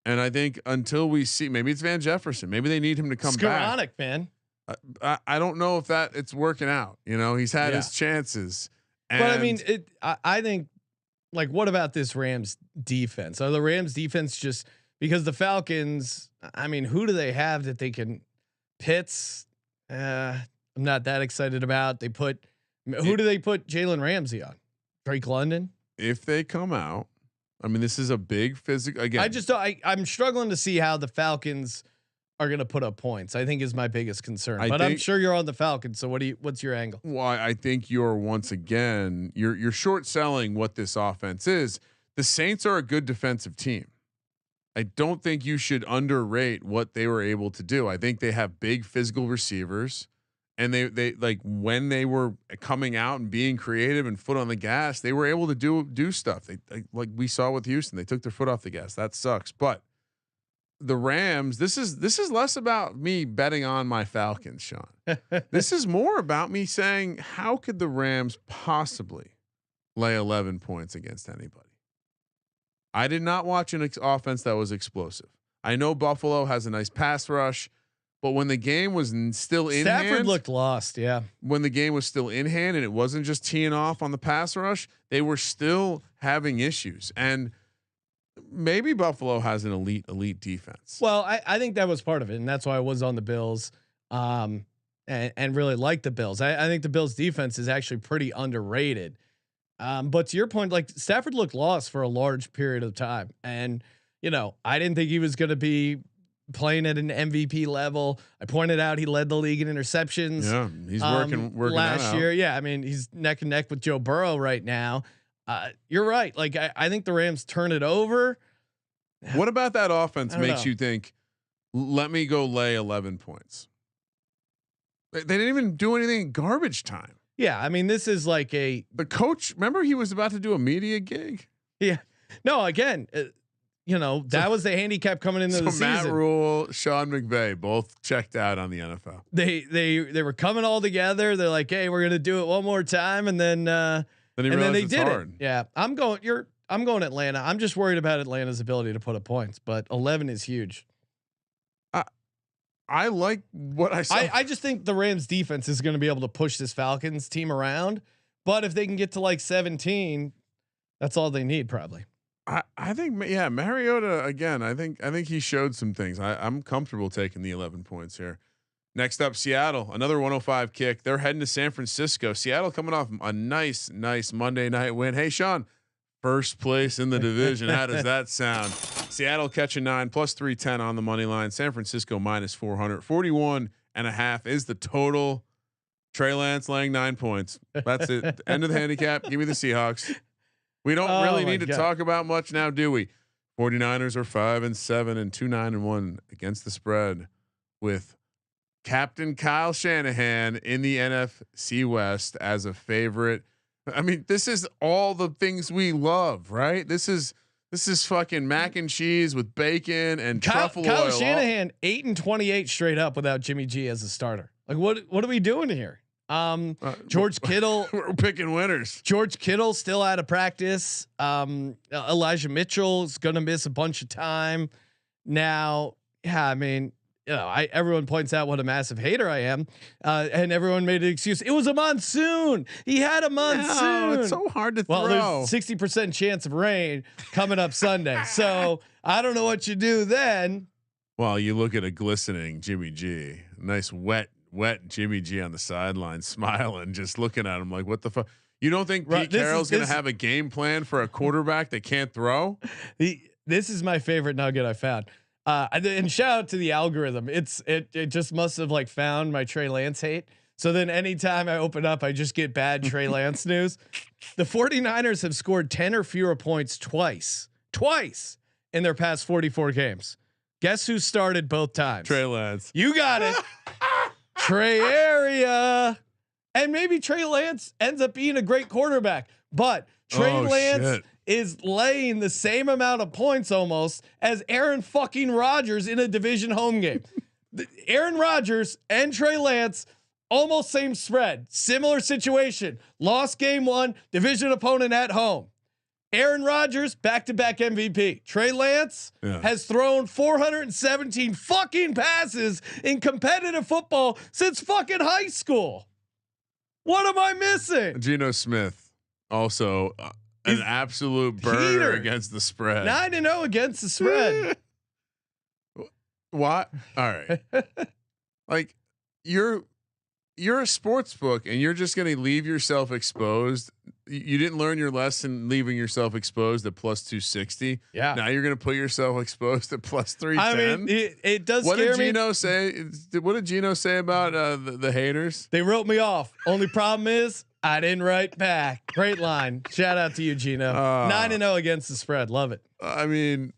And I think until we see, maybe it's Van Jefferson. Maybe they need him to come back. Man. I don't know if that it's working out. He's had his chances. But I mean, I think, like, what about this Rams defense? Are the Rams defense just because the Falcons? I mean, who do they have that they can? Pitts. I'm not that excited about. Who do they put Jalen Ramsey on? Drake London. If they come out, I mean, this is a big physical. Again, I'm struggling to see how the Falcons are going to put up points. I think is my biggest concern. But I'm sure you're on the Falcons. So what's your angle? Well, I think you're once again you're short selling what this offense is. The Saints are a good defensive team. I don't think you should underrate what they were able to do. I think they have big physical receivers, and they like when they were coming out and being creative and foot on the gas, they were able to do stuff. They like we saw with Houston, they took their foot off the gas. That sucks. But the Rams, this is less about me betting on my Falcons, Sean. This is more about me saying, how could the Rams possibly lay 11 points against anybody? I did not watch an offense that was explosive. I know Buffalo has a nice pass rush, but when the game was still in hand, Stafford looked lost. Yeah. When the game was still in hand and it wasn't just teeing off on the pass rush, they were still having issues. And maybe Buffalo has an elite defense. Well, I think that was part of it. And that's why I was on the Bills and really liked the Bills. I think the Bills defense is actually pretty underrated. But to your point, like Stafford looked lost for a large period of time. And, I didn't think he was going to be playing at an MVP level. I pointed out he led the league in interceptions. Yeah, he's working last year. Yeah. I mean, he's neck and neck with Joe Burrow right now. You're right. Like I think the Rams turn it over. What about that offense makes you think, let me go lay 11 points? They didn't even do anything in garbage time. Yeah, I mean, this is like the coach. Remember, he was about to do a media gig. Yeah, no. Again, that was the handicap coming into the season. Matt Rule, Sean McVay, both checked out on the NFL. They were coming all together. They're like, hey, we're gonna do it one more time, and then they did hard. It. Yeah, I'm going Atlanta. I'm just worried about Atlanta's ability to put up points, but 11 is huge. I like what I saw. I just think the Rams defense is going to be able to push this Falcons team around, but if they can get to like 17, that's all they need probably. I think Mariota again. I think he showed some things. I'm comfortable taking the 11 points here. Next up, Seattle, another 105 kick. They're heading to San Francisco. Seattle coming off a nice Monday night win. Hey, Sean, First place in the division. How does that sound? Seattle catching 9 plus 310 on the money line. San Francisco minus 400. 41.5 is the total. Trey Lance laying 9 points. That's it. End of the handicap. Give me the Seahawks. We don't really need to talk about much now, do we? 49ers are 5-7 and 2-9-1 against the spread with Captain Kyle Shanahan in the NFC West as a favorite. I mean, this is all the things we love, right? This is fucking mac and cheese with bacon and truffle oil. Kyle Shanahan 8-28 straight up without Jimmy G as a starter. Like what are we doing here? George Kittle, we're picking winners. George Kittle still out of practice. Elijah Mitchell is going to miss a bunch of time now. Yeah, I mean, everyone points out what a massive hater I am, and everyone made an excuse. It was a monsoon. He had a monsoon. No, it's so hard to throw. Well, there's 60% chance of rain coming up Sunday, so I don't know what you do then. Well, you look at a glistening Jimmy G, nice wet Jimmy G on the sideline, smiling, just looking at him like, what the fuck? You don't think Pete Carroll's going to have a game plan for a quarterback that can't throw? This is my favorite nugget I found. And shout out to the algorithm. It just must have like found my Trey Lance hate. So then anytime I open up, I just get bad Trey Lance news. The 49ers have scored 10 or fewer points twice in their past 44 games. Guess who started both times? Trey Lance. You got it. Trey area. And maybe Trey Lance ends up being a great quarterback, but Trey Lance is laying the same amount of points almost as Aaron fucking Rodgers in a division home game. Aaron Rodgers and Trey Lance, almost same spread, similar situation. Lost game 1, division opponent at home. Aaron Rodgers, back-to-back MVP. Trey Lance has thrown 417 fucking passes in competitive football since fucking high school. What am I missing? Geno Smith, also an absolute burner against the spread. 9-0 against the spread. What? All right. Like you're a sports book and you're just going to leave yourself exposed. You didn't learn your lesson leaving yourself exposed at plus 260. Yeah. Now you're going to put yourself exposed at plus 310. I mean, it does what scare did me. Geno say? What did Geno say about the haters? They wrote me off. Only problem is I didn't write back. Great line. Shout out to you, Geno. 9-0 against the spread. Love it. I mean,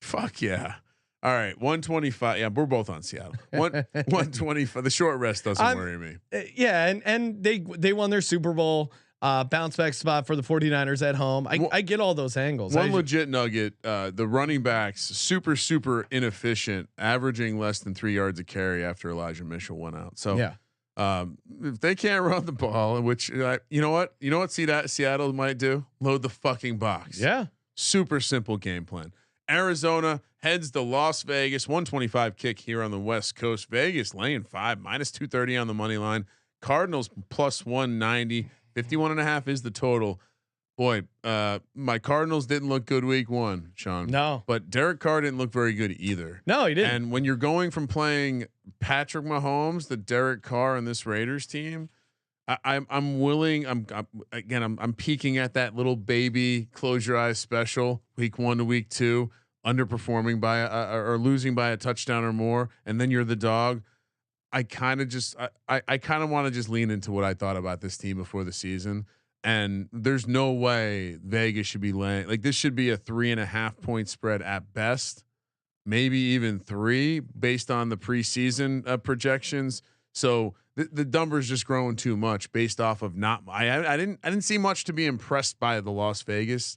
fuck yeah. All right, 125. Yeah, we're both on Seattle. 125. The short rest doesn't worry me. Yeah, and they won their Super Bowl bounce back spot for the 49ers at home. I get all those angles. One legit nugget, the running backs super inefficient, averaging less than 3 yards a carry after Elijah Mitchell went out. So yeah. If they can't run the ball, which you know what Seattle might do, load the fucking box. Yeah. Super simple game plan. Arizona heads to Las Vegas. 125 kick here on the West Coast. Vegas laying 5 minus 230 on the money line. Cardinals plus 190. 51.5 is the total. Boy, my Cardinals didn't look good week 1, Sean. No, but Derek Carr didn't look very good either. No, he didn't. And when you're going from playing Patrick Mahomes, the Derek Carr and this Raiders team, I'm willing. I'm peeking at that little baby close your eyes special week 1 to week 2, underperforming by or losing by a touchdown or more, and then you're the dog. I kind of want to just lean into what I thought about this team before the season, and there's no way Vegas should be laying like this. Should be a 3.5 point spread at best, maybe even 3 based on the preseason projections. So the number's just growing too much based off of not. I didn't see much to be impressed by the Las Vegas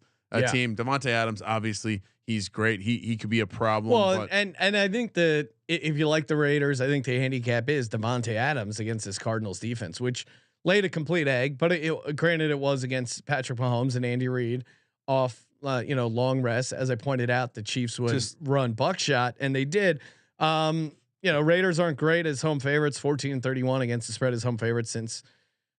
team. Devontae Adams, obviously he's great. He could be a problem. Well, and I think that if you like the Raiders, I think the handicap is Devontae Adams against this Cardinals defense, which laid a complete egg. But granted, it was against Patrick Mahomes and Andy Reid off long rest. As I pointed out, the Chiefs would just run buckshot, and they did. Raiders aren't great as home favorites. 14-31 against the spread as home favorites since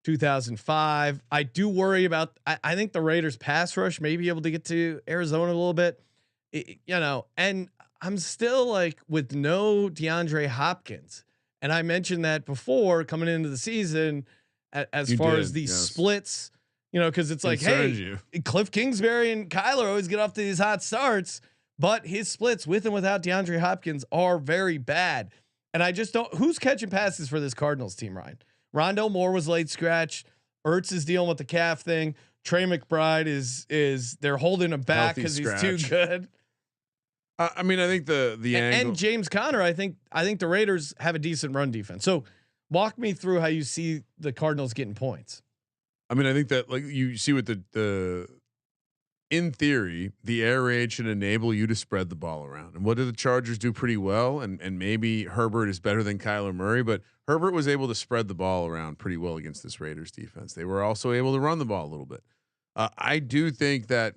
2005. I do worry about. I think the Raiders pass rush may be able to get to Arizona a little bit. And I'm still like with no DeAndre Hopkins, and I mentioned that before coming into the season. As far as these splits, because it's like, hey, Cliff Kingsbury and Kyler always get off to these hot starts, but his splits with and without DeAndre Hopkins are very bad. And I just don't. Who's catching passes for this Cardinals team, Ryan? Rondell Moore was late scratch. Ertz is dealing with the calf thing. Trey McBride is they're holding him back because he's too good. I mean, I think the angle and James Conner. I think the Raiders have a decent run defense. So walk me through how you see the Cardinals getting points. I mean, I think that like you see with the in theory, the air raid should enable you to spread the ball around. And what do the Chargers do pretty well? And maybe Herbert is better than Kyler Murray, but Herbert was able to spread the ball around pretty well against this Raiders defense. They were also able to run the ball a little bit. I do think that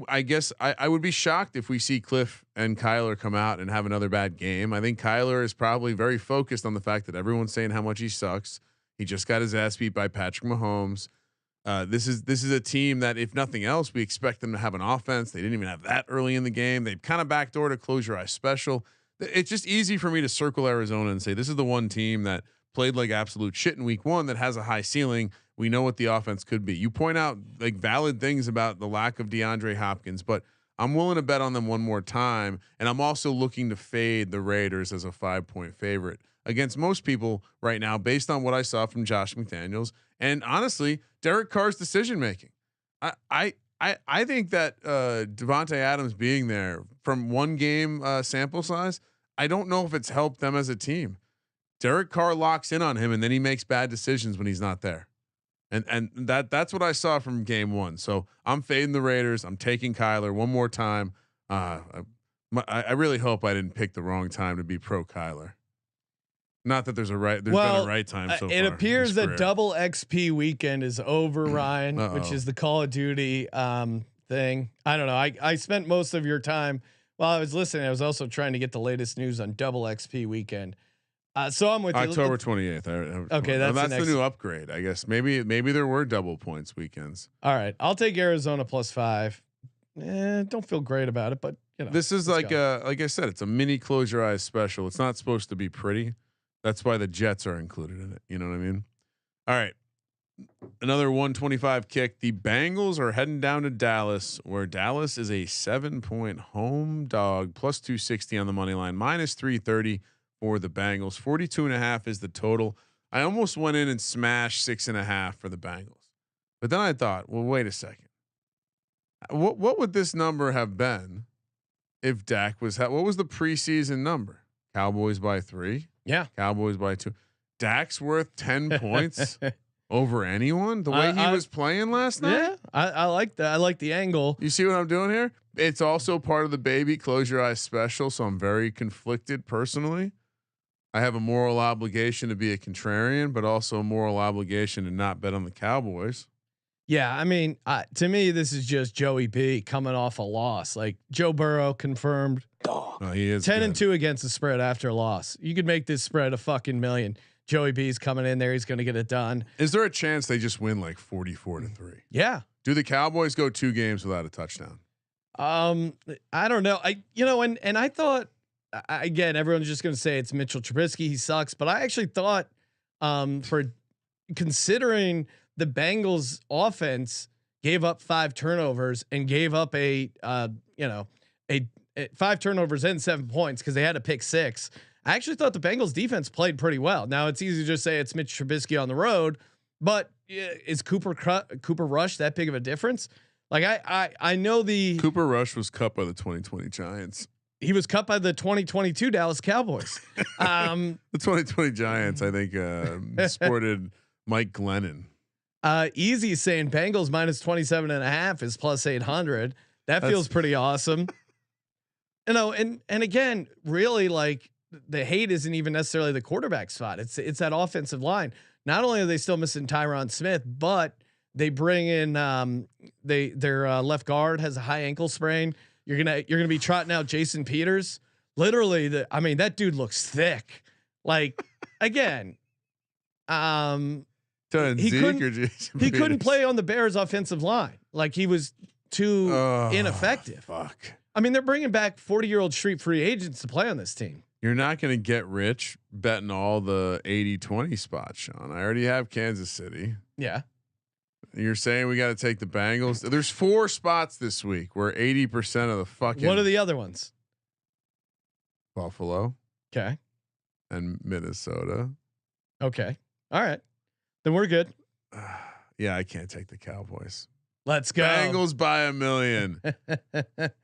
I guess I would be shocked if we see Cliff and Kyler come out and have another bad game. I think Kyler is probably very focused on the fact that everyone's saying how much he sucks. He just got his ass beat by Patrick Mahomes. This is a team that, if nothing else, we expect them to have an offense. They didn't even have that early in the game. They kind of backdoored a close your eyes special. It's just easy for me to circle Arizona and say this is the one team that played like absolute shit in week one that has a high ceiling. We know what the offense could be. You point out like valid things about the lack of DeAndre Hopkins, but I'm willing to bet on them one more time. And I'm also looking to fade the Raiders as a 5-point favorite against most people right now, based on what I saw from Josh McDaniels. And honestly, Derek Carr's decision making. I think that Devontae Adams being there from one game sample size, I don't know if it's helped them as a team. Derek Carr locks in on him, and then he makes bad decisions when he's not there. And that's what I saw from game one. So I'm fading the Raiders. I'm taking Kyler one more time. I really hope I didn't pick the wrong time to be pro Kyler. Not that there's been a right time so far. It appears that double XP weekend is over, Ryan, which is the Call of Duty thing. I don't know. I spent most of your time while I was listening. I was also trying to get the latest news on double XP weekend. So I'm with October 28th. Okay, that's the new upgrade, I guess. Maybe there were double points weekends. All right, I'll take Arizona +5. Don't feel great about it, but this is like I said, it's a mini close your eyes special. It's not supposed to be pretty. That's why the Jets are included in it. You know what I mean? All right. Another 125 kick. The Bengals are heading down to Dallas, where Dallas is a 7-point home dog, +260 on the money line, -330 for the Bengals. 42.5 is the total. I almost went in and smashed 6.5 for the Bengals, but then I thought, well, wait a second. What would this number have been if Dak was? What was the preseason number? Cowboys by 3. Yeah. Cowboys by 2. Dak's worth 10 points over anyone the way he was playing last night. Yeah, I like that. I like the angle. You see what I'm doing here? It's also part of the baby close your eyes special. So I'm very conflicted personally. I have a moral obligation to be a contrarian, but also a moral obligation to not bet on the Cowboys. Yeah. I mean, to me, this is just Joey B coming off a loss. Like Joe Burrow confirmed. He is 10-2 against the spread after a loss. You could make this spread a fucking million. Joey B's coming in there. He's going to get it done. Is there a chance they just win like 44-3? Yeah. Do the Cowboys go 2 games without a touchdown? I don't know. And I thought, again, everyone's just going to say it's Mitchell Trubisky. He sucks. But I actually thought, for considering the Bengals offense gave up 5 turnovers and gave up a 5 turnovers and 7 points because they had to pick 6. I actually thought the Bengals defense played pretty well. Now it's easy to just say it's Mitch Trubisky on the road, but is Cooper Rush that big of a difference? Like I know the Cooper Rush was cut by the 2020 Giants. He was cut by the 2022 Dallas Cowboys. The 2020 Giants, I think, sported Mike Glennon. Easy saying Bengals -27.5 is +800. That feels pretty awesome. And again, really, like the hate isn't even necessarily the quarterback spot. It's that offensive line. Not only are they still missing Tyron Smith, but they bring in their left guard has a high ankle sprain. You're gonna be trotting out Jason Peters. Literally, that dude looks thick. Like again, he couldn't play on the Bears offensive line. Like he was too ineffective. Fuck. I mean, they're bringing back 40-year-old street free agents to play on this team. You're not going to get rich betting all the 80-20 spots, Sean. I already have Kansas City. Yeah. You're saying we got to take the Bengals. There's 4 spots this week where 80% of the fucking. What are the other ones? Buffalo. Okay. And Minnesota. Okay. All right. Then we're good. Yeah, I can't take the Cowboys. Let's go. Bengals by 1 million.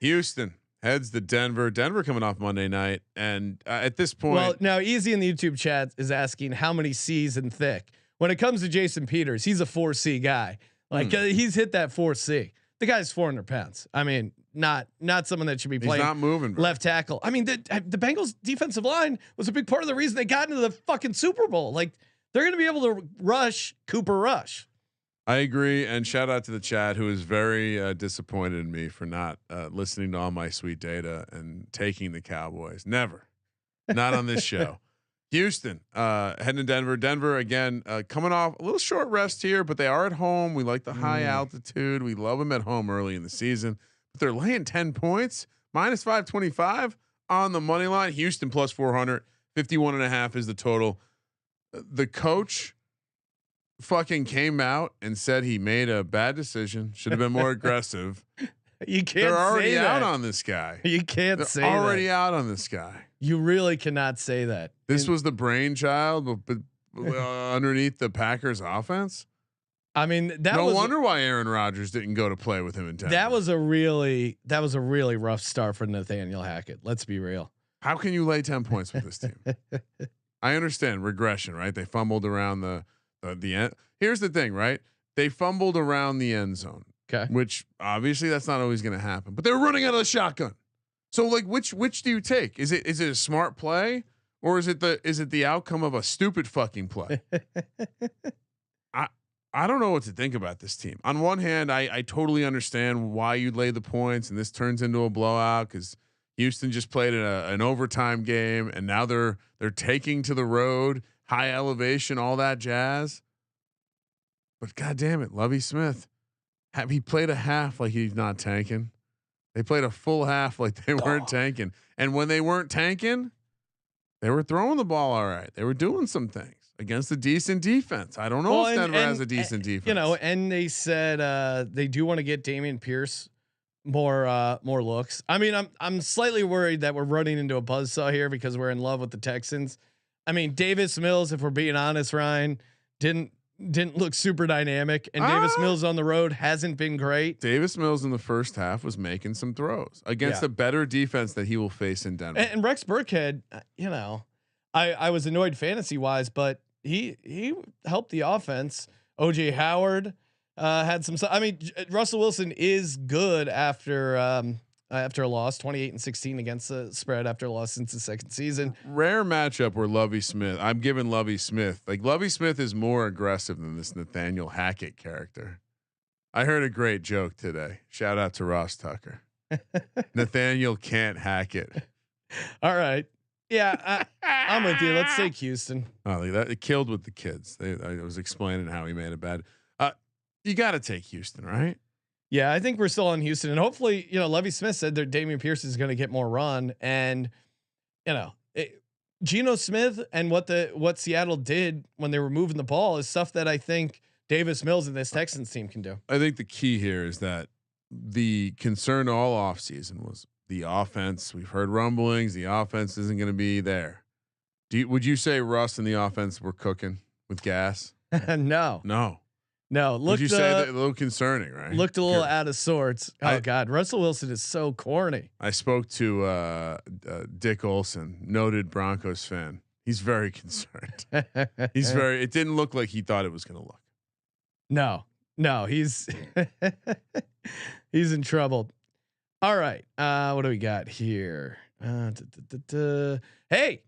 Houston heads to Denver. Denver coming off Monday night, and at this point, well, now Easy in the YouTube chat is asking how many C's in thick. When it comes to Jason Peters, he's a 4C guy. Like he's hit that 4C. The guy's 400 pounds. I mean, not someone that should be playing. He's not moving, bro. Left tackle. I mean, the Bengals defensive line was a big part of the reason they got into the fucking Super Bowl. Like they're going to be able to rush Cooper Rush. I agree, and shout out to the chat who is very disappointed in me for not listening to all my sweet data and taking the Cowboys. Never, not on this show. Houston heading to Denver. Denver again coming off a little short rest here, but they are at home. We like the high altitude. We love them at home early in the season. But they're laying 10 points, minus 525 on the money line. Houston plus 400, 51.5 is the total. The coach fucking came out and said he made a bad decision. Should have been more aggressive. You can't. They're already say out that. on this guy. You can't They're say already that. out on this guy. You really cannot say that. This was the brainchild, but underneath the Packers offense. I mean, that no was wonder why Aaron Rodgers didn't go to play with him in Denver. that was a really rough start for Nathaniel Hackett. Let's be real. How can you lay 10 points with this team? I understand regression, right? They fumbled around the end. Here's the thing, right? They fumbled around the end zone. Okay. Which obviously that's not always going to happen. But they're running out of the shotgun. So like which do you take? Is it a smart play or is it the outcome of a stupid fucking play? I don't know what to think about this team. On one hand, I totally understand why you'd lay the points and this turns into a blowout because Houston just played an overtime game and now they're taking to the road, high elevation, all that jazz. But God damn it, Lovie Smith. Have he played a half like he's not tanking? They played a full half like they weren't tanking. And when they weren't tanking, they were throwing the ball all right. They were doing some things against a decent defense. I don't know if Denver has a decent defense. You know, and they said they do want to get Dameon Pierce more looks. I mean, I'm slightly worried that we're running into a buzzsaw here because we're in love with the Texans. I mean, Davis Mills, if we're being honest, Ryan, didn't look super dynamic, and Davis Mills on the road hasn't been great. Davis Mills in the first half was making some throws against a better defense that he will face in Denver. And Rex Burkhead, you know, I was annoyed fantasy wise, but he helped the offense. OJ Howard had some. I mean, Russell Wilson is good after a loss, 28-16 against the spread after a loss since the second season. Rare matchup where Lovie Smith. I'm giving Lovie Smith. Like Lovie Smith is more aggressive than this Nathaniel Hackett character. I heard a great joke today. Shout out to Ross Tucker. Nathaniel can't hack it. All right. Yeah, I'm with you. Let's take Houston. Oh, that it killed with the kids. I was explaining how he made it bad. You got to take Houston, right? Yeah, I think we're still on Houston, and hopefully, you know, Lovie Smith said that Dameon Pierce is going to get more run, and you know, Geno Smith and what Seattle did when they were moving the ball is stuff that I think Davis Mills and this Texans team can do. I think the key here is that the concern all offseason was the offense. We've heard rumblings. The offense isn't going to be there. Would you say Russ and the offense were cooking with gas? No. Would you say that a little concerning, right? Looked a little out of sorts. Oh God, Russell Wilson is so corny. I spoke to Dick Olson, noted Broncos fan. He's very concerned. It didn't look like he thought it was going to look. No, he's he's in trouble. All right. What do we got here? Hey,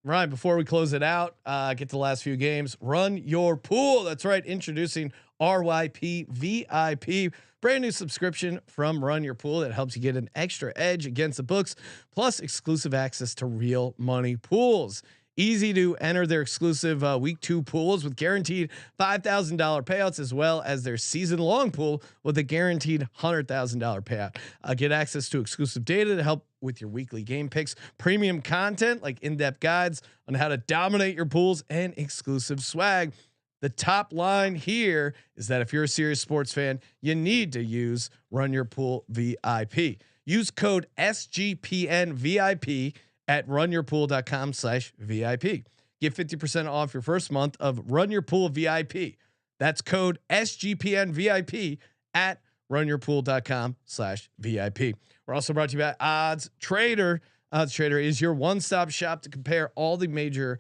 Ryan, before we close it out, get to the last few games. Run your pool. That's right. Introducing RYP VIP, brand new subscription from Run Your Pool that helps you get an extra edge against the books, plus exclusive access to real money pools. Easy to enter their exclusive week 2 pools with guaranteed $5,000 payouts, as well as their season long pool with a guaranteed $100,000 payout. Get access to exclusive data to help with your weekly game picks, premium content like in-depth guides on how to dominate your pools, and exclusive swag. The top line here is that if you're a serious sports fan, you need to use Run Your Pool VIP. Use code SGPN VIP at runyourpool.com/VIP. Get 50% off your first month of Run Your Pool VIP. That's code SGPN VIP at runyourpool.com/VIP. We're also brought to you by Odds Trader. Odds Trader is your one-stop shop to compare all the major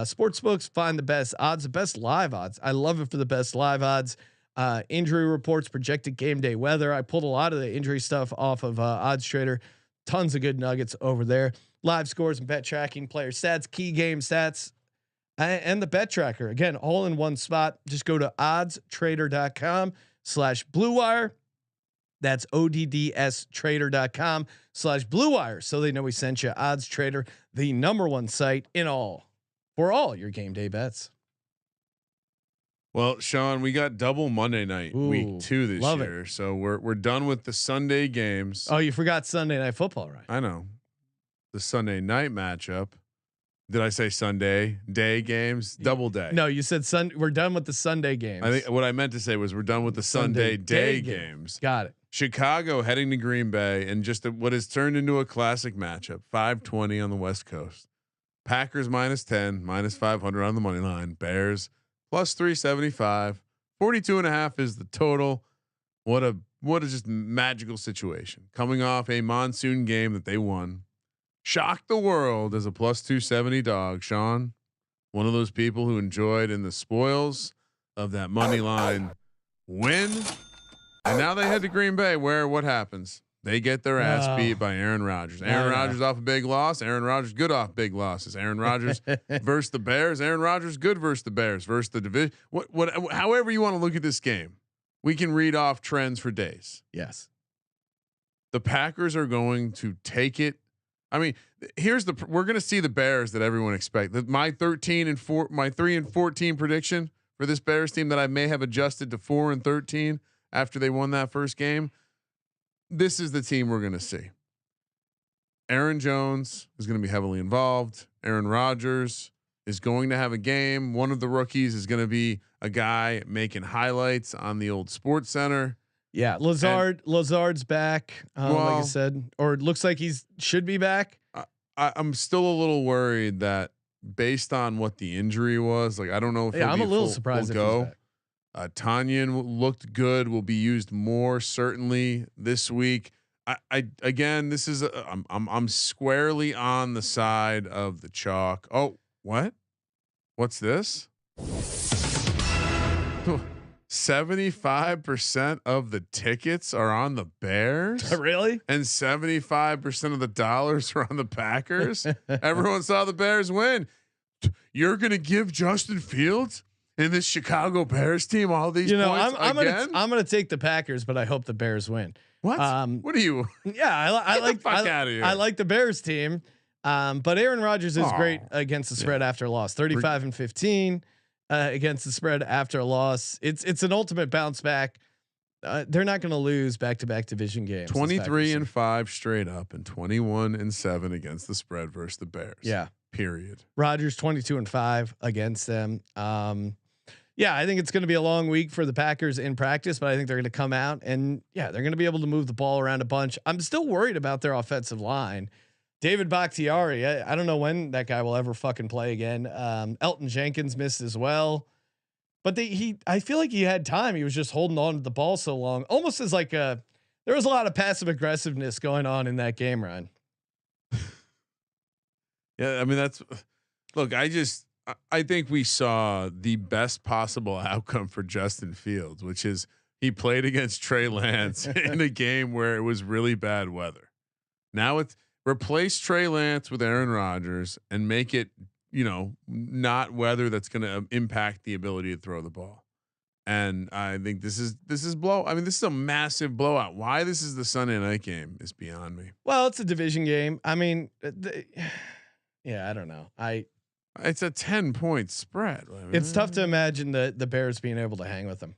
sports books. Find the best odds, the best live odds. I love it for the best live odds. Injury reports, projected game day weather. I pulled a lot of the injury stuff off of Odds Trader. Tons of good nuggets over there. Live scores and bet tracking, player stats, key game stats, and the bet tracker. Again, all in one spot. Just go to oddstrader.com/Blue Wire. That's oddstrader.com/Blue Wire. So they know we sent you. Odds Trader, the #1 site for all your game day bets. Well, Sean, we got double Monday night week 2 this year. So we're done with the Sunday games. Oh, you forgot Sunday Night Football, right? I know. The Sunday night matchup. Did I say Sunday day games? Double day. No, you said we're done with the Sunday games. I think what I meant to say was we're done with the Sunday day games. Got it. Chicago heading to Green Bay and just what has turned into a classic matchup. 520 on the West Coast. Packers -10, -500 on the money line. Bears +375. 42.5 is the total. What a just magical situation. Coming off a monsoon game that they won. Shocked the world as a +270 dog. Sean, one of those people who enjoyed in the spoils of that money line win. And now they head to Green Bay, where what happens? They get their ass beat by Aaron Rodgers. Aaron Rodgers off a big loss. Aaron Rodgers good off big losses. Aaron Rodgers versus the Bears. Aaron Rodgers good versus the Bears versus the division. However you want to look at this game, we can read off trends for days. Yes. The Packers are going to take it. I mean, we're going to see the Bears that everyone expects. My 3-14 prediction for this Bears team that I may have adjusted to 4-13 after they won that first game. This is the team we're going to see. Aaron Jones is going to be heavily involved. Aaron Rodgers is going to have a game. One of the rookies is going to be a guy making highlights on the old Sports Center. Yeah, Lazard's back, like I said, or it looks like should be back. I'm still a little worried that based on what the injury was, like I don't know if I'm a little surprised if he's back. Tanyan looked good. Will be used more certainly this week. Again, this is I'm squarely on the side of the chalk. Oh, what's this? 75% of the tickets are on the Bears. Really? And 75% of the dollars are on the Packers. Everyone saw the Bears win. You're going to give Justin Fields and this Chicago Bears team all these points again? I'm gonna take the Packers, but I hope the Bears win. What? What are you? Yeah, I like. Get the fuck out of here. I like the Bears team, but Aaron Rodgers is great against the spread after a loss. 35-15 against the spread after a loss. It's an ultimate bounce back. They're not going to lose back-to-back division games. 23-5 straight up and 21-7 against the spread versus the Bears. Yeah. Period. Rodgers 22-5 against them. Yeah, I think it's going to be a long week for the Packers in practice, but I think they're going to come out and they're going to be able to move the ball around a bunch. I'm still worried about their offensive line. David Bakhtiari, I don't know when that guy will ever fucking play again. Elton Jenkins missed as well, but I feel like he had time. He was just holding on to the ball so long, almost as like there was a lot of passive aggressiveness going on in that game, Ryan. Yeah, I mean I think we saw the best possible outcome for Justin Fields, which is he played against Trey Lance in a game where it was really bad weather. Now replace Trey Lance with Aaron Rodgers and make it, not weather that's going to impact the ability to throw the ball. And I think this is this is a massive blowout. Why this is the Sunday night game is beyond me. Well, it's a division game. I mean, I don't know. It's a 10-point spread. I mean, it's tough to imagine the Bears being able to hang with them,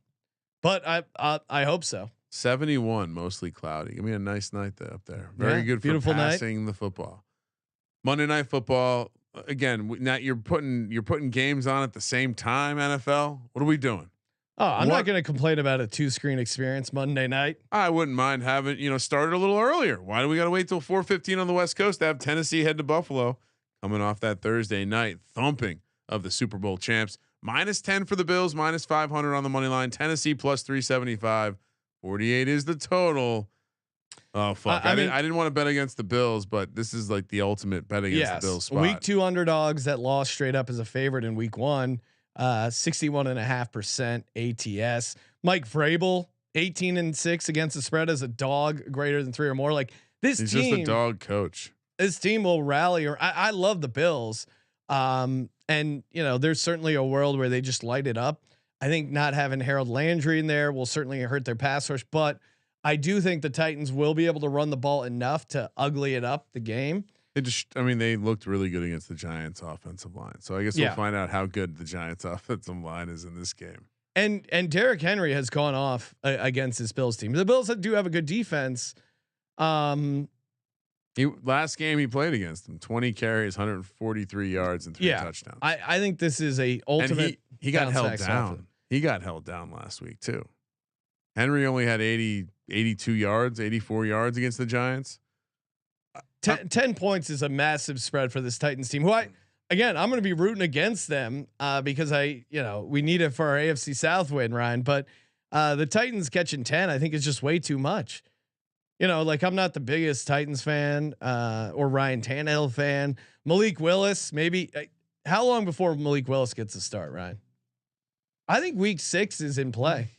but I hope so. 71, mostly cloudy. Give me a nice night up there. Very good for beautiful passing the football. Monday Night Football. again, now you're putting games on at the same time. NFL, what are we doing? Oh, I'm not going to complain about a 2-screen experience Monday night. I wouldn't mind having started a little earlier. Why do we got to wait till 4:15 on the West Coast to have Tennessee head to Buffalo, coming off that Thursday night thumping of the Super Bowl champs? -10 for the Bills, -500 on the money line. Tennessee +375. 48 is the total. Oh fuck! I didn't want to bet against the Bills, but this is like the ultimate bet against the Bills spot. Week 2 underdogs that lost straight up as a favorite in week 1. 61.5% ATS. Mike Vrabel 18-6 against the spread as a dog greater than 3 or more. Like this He's team, just a dog coach. This team will rally. Or I love the Bills. And there's certainly a world where they just light it up. I think not having Harold Landry in there will certainly hurt their pass rush, but I do think the Titans will be able to run the ball enough to ugly it up the game. They looked really good against the Giants offensive line. So I guess we'll find out how good the Giants offensive line is in this game. And Derrick Henry has gone off against this Bills team. The Bills do have a good defense. Last game he played against them, 20 carries, 143 yards and 3 touchdowns. I think this is a ultimate. And he got held down. Offense. He got held down last week too. Henry only had 82 yards, 84 yards against the Giants. 10 points is a massive spread for this Titans team. Who I'm going to be rooting against them because we need it for our AFC South win, Ryan. But the Titans catching 10, I think is just way too much. I'm not the biggest Titans fan or Ryan Tannehill fan. Malik Willis, maybe. How long before Malik Willis gets a start, Ryan? I think week 6 is in play.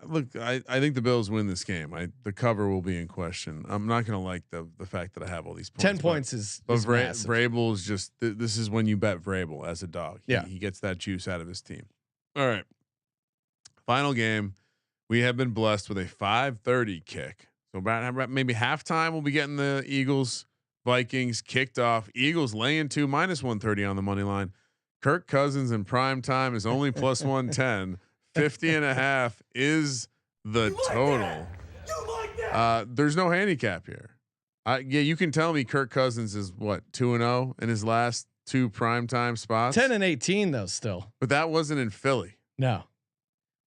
Look, I think the Bills win this game. The cover will be in question. I'm not going to like the fact that I have all these points. 10 points is massive. Vrabel is just this is when you bet Vrabel as a dog. Yeah, he gets that juice out of his team. All right, final game. We have been blessed with a 5:30 kick. So about maybe halftime, we'll be getting the Eagles Vikings kicked off. Eagles laying 2 -130 on the money line. Kirk Cousins in prime time is only +110. 50.5 is the total. There's no handicap here. You can tell me Kirk Cousins is what 2-0 in his last 2 primetime spots. 10-18 though still. But that wasn't in Philly. No.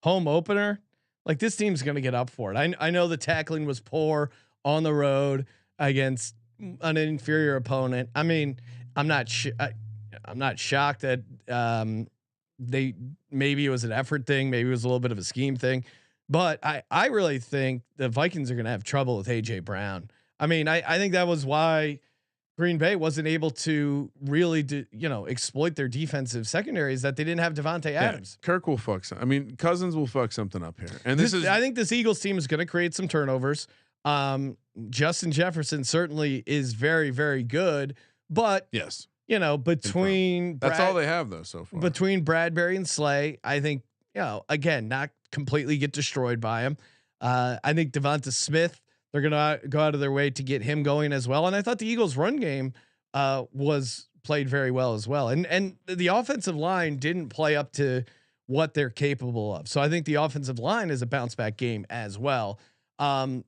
Home opener. Like this team's going to get up for it. I know the tackling was poor on the road against an inferior opponent. I mean, I'm not shocked that maybe it was an effort thing, maybe it was a little bit of a scheme thing, but I really think the Vikings are going to have trouble with AJ Brown. I mean, I think that was why Green Bay wasn't able to really exploit their defensive secondaries, that they didn't have Devontae Adams. Kirk will fuck Cousins will fuck something up here. And I think this Eagles team is going to create some turnovers. Justin Jefferson certainly is very, very good, but yes. Between that's all they have though so far. Between Bradbury and Slay, I think again not completely get destroyed by him. I think Devonta Smith, they're gonna go out of their way to get him going as well. And I thought the Eagles' run game was played very well as well. And the offensive line didn't play up to what they're capable of. So I think the offensive line is a bounce back game as well.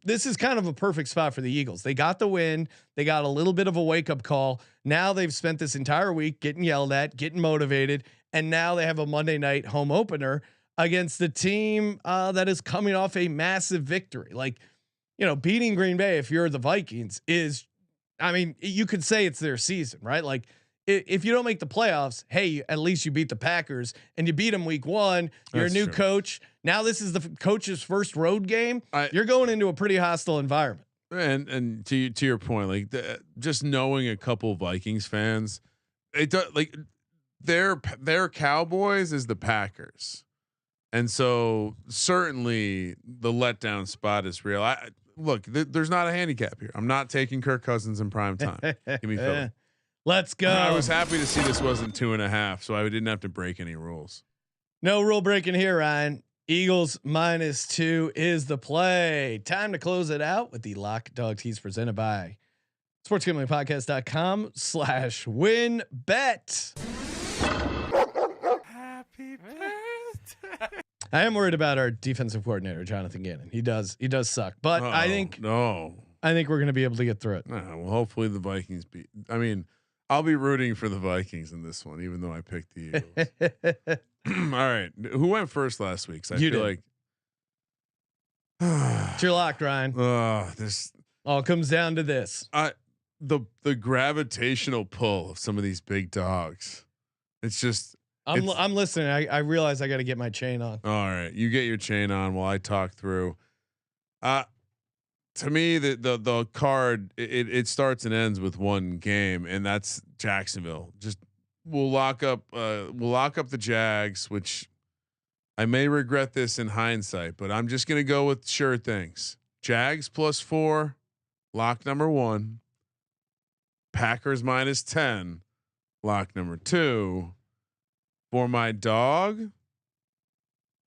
This is kind of a perfect spot for the Eagles. They got the win. They got a little bit of a wake up call. Now they've spent this entire week getting yelled at, getting motivated, and now they have a Monday night home opener against the team that is coming off a massive victory. Like, beating Green Bay, if you're the Vikings, you could say it's their season, right? Like, if you don't make the playoffs, hey, at least you beat the Packers and you beat them week 1. You're That's a new true. Coach. Now this is the coach's first road game. You're going into a pretty hostile environment. And to your point, like just knowing a couple Vikings fans, it does, like their Cowboys is the Packers, and so certainly the letdown spot is real. There's not a handicap here. I'm not taking Kirk Cousins in prime time. Give me Philly. Let's go. I was happy to see this wasn't 2.5, so I didn't have to break any rules. No rule breaking here, Ryan. Eagles -2 is the play. Time to close it out with the Lock Dog Tease presented by sportsgamblingpodcast.com/winbet. Happy birthday. I am worried about our defensive coordinator, Jonathan Gannon. He does suck, but I think we're going to be able to get through it. Well, hopefully the Vikings beat. I mean, I'll be rooting for the Vikings in this one, even though I picked the Eagles. All right, who went first last week? 'Cause I feel like it's your lock, Ryan. This all comes down to this. The gravitational pull of some of these big dogs. It's just. I'm listening. I realize I got to get my chain on. All right, you get your chain on while I talk through. To me, the card it starts and ends with one game, and that's Jacksonville. Just we'll lock up the Jags, which I may regret this in hindsight, but I'm just gonna go with sure things. Jags +4, lock number 1. Packers -10, lock number 2. For my dog,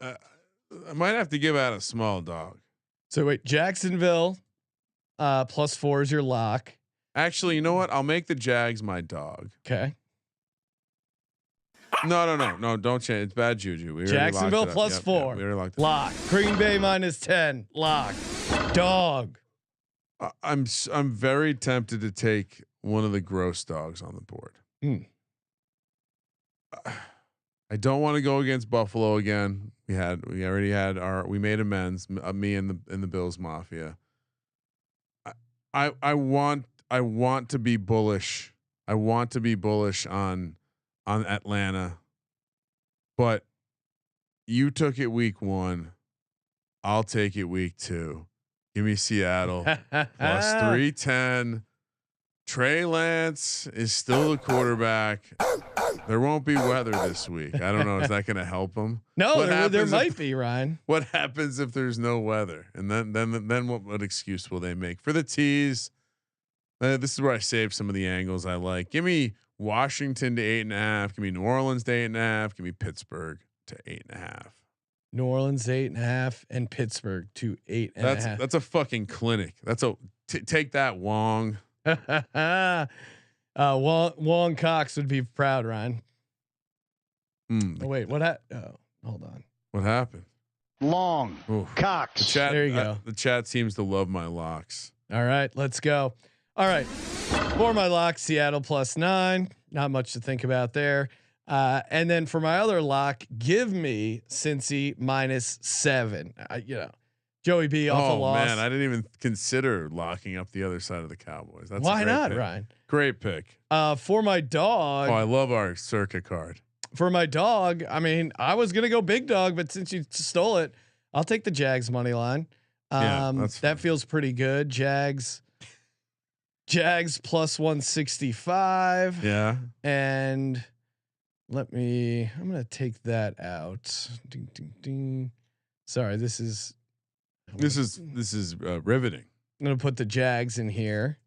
I might have to give out a small dog. So wait, Jacksonville +4 is your lock. Actually, you know what? I'll make the Jags my dog. Okay. No, don't change. It's bad juju. Jacksonville +4. We already locked it. Lock. Green Bay -10. Lock. Dog. I'm very tempted to take one of the gross dogs on the board. I don't want to go against Buffalo again. We made amends. Me and the Bills Mafia. I want to be bullish. I want to be bullish on Atlanta, but you took it week 1. I'll take it week 2. Give me Seattle +310. Trey Lance is still the quarterback. There won't be weather this week. I don't know. Is that going to help them? No, there might be, Ryan. What happens if there's no weather? And then what excuse will they make for the tease? This is where I save some of the angles I like. Give me Washington to 8.5. Give me New Orleans to 8.5. Give me Pittsburgh to 8.5. New Orleans 8.5 and Pittsburgh to 8.5. That's a fucking clinic. Take that, Wong. Wong Cox would be proud, Ryan. Oh wait, hold on. What happened? Long Cox. The chat, there you go. The chat seems to love my locks. All right, let's go. All right, for my lock, Seattle +9. Not much to think about there. And then for my other lock, give me Cincy -7. Joey B off a loss. Man, I didn't even consider locking up the other side of the Cowboys. That's why not, pick. Ryan? Great pick. For my dog. Oh, I love our Circa card. For my dog, I mean, I was gonna go big dog, but since you stole it, I'll take the Jags money line. That feels pretty good. Jags +165. Yeah. And I'm gonna take that out. Ding, ding, ding. Sorry, this is riveting. I'm gonna put the Jags in here,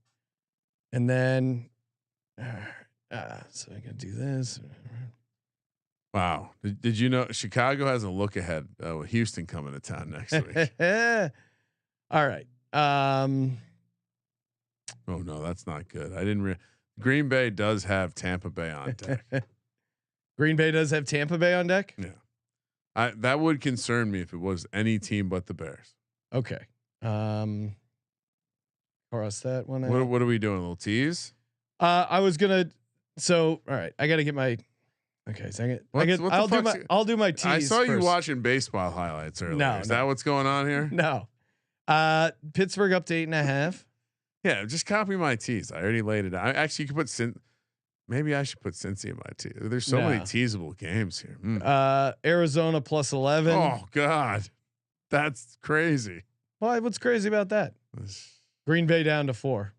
and then so I gotta do this. Wow. Did you know Chicago has a look ahead with Houston coming to town next week? All right. Oh no, that's not good. I didn't. Green Bay does have Tampa Bay on deck. Green Bay does have Tampa Bay on deck. Yeah. That would concern me if it was any team but the Bears. Okay. Cross that one out. What are we doing? A little tease? I was gonna. So all right, I got to get my. Okay, second. I'll do my tease. I saw you first. watching baseball highlights earlier. No, Is that what's going on here? No. Pittsburgh up to 8.5. Yeah, just copy my tease. I already laid it out. Actually, you could put maybe I should put Cincy in my tease. There's so many teasable games here. Arizona +11. Oh God, that's crazy. Why? What's crazy about that? Green Bay down to 4.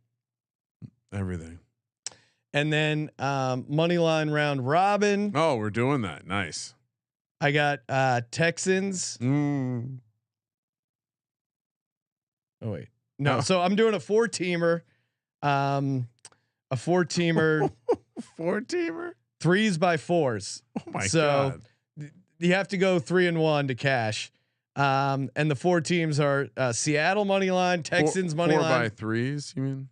Everything. And then money line round robin. Oh, we're doing that. Nice. I got Texans. Oh wait, no. So I'm doing a 4-teamer. A 4-teamer. 4-teamer. 3s by 4s. Oh my god. So you have to go 3-1 to cash. And the 4 teams are Seattle money line, Texans money line. 4 by 3s. You mean?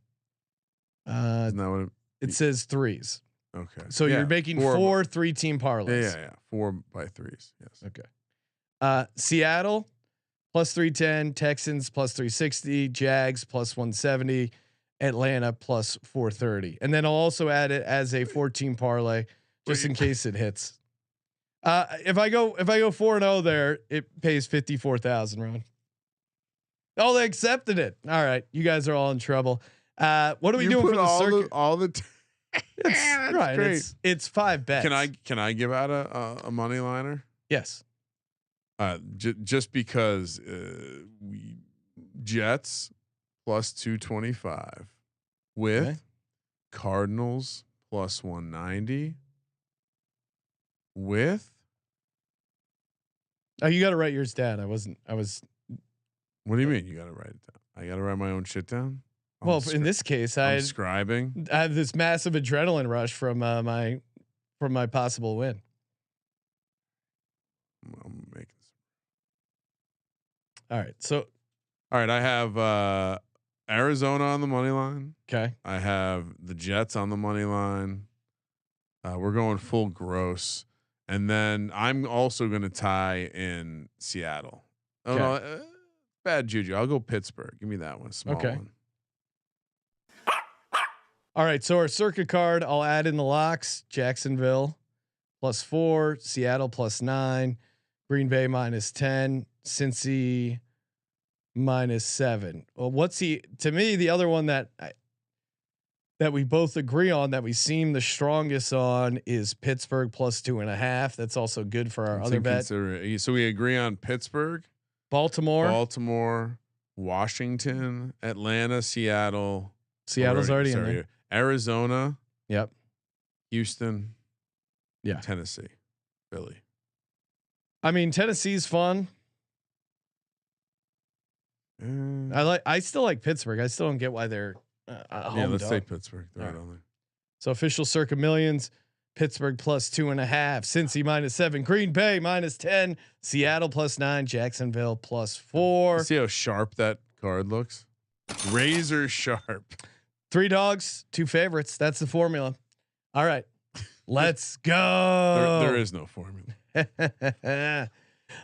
Isn't that what it says 3s? Okay. So you're making 4 3-team parlays. Yeah. 4 by 3s. Yes. Okay. Seattle +310, Texans +360, Jags +170, Atlanta plus 430, and then I'll also add it as a 14 parlay just in case it hits. If I go 4-0 there, it pays 54,000. Ron. Oh, they accepted it. All right, you guys are all in trouble. What are we doing for the circuit? It's right. great. It's 5 bets. Can I give out a money liner? Yes. Just because we Jets plus 225 with Cardinals plus 190 with. Oh, you got to write yours down. I was. What do you mean? You got to write it down. I got to write my own shit down. Well, in this case, I have this massive adrenaline rush from my possible win. I'm making. All right. So. All right. I have Arizona on the money line. Okay. I have the Jets on the money line. We're going full gross, and then I'm also going to tie in Seattle. Oh no, bad juju. I'll go Pittsburgh. Give me that one. Small one. All right. So our circuit card, I'll add in the locks: Jacksonville plus 4, Seattle plus 9, Green Bay minus 10, Cincy minus 7. Well, to me, the other one that we both agree on that we seem the strongest on is Pittsburgh plus 2.5. That's also good for our other bet. So we agree on Pittsburgh, Baltimore, Washington, Atlanta, Seattle. Seattle's already in there. Arizona. Yep. Houston. Yeah. Tennessee. Philly. I mean, Tennessee's fun. I still like Pittsburgh. I still don't get why they're home. Let's say Pittsburgh. They're right on there. So official Circa Millions, Pittsburgh plus 2.5, Cincy minus 7, Green Bay minus 10, Seattle plus 9, Jacksonville plus 4. See how sharp that card looks? Razor sharp. 3 dogs, 2 favorites. That's the formula. All right, let's go. There is no formula.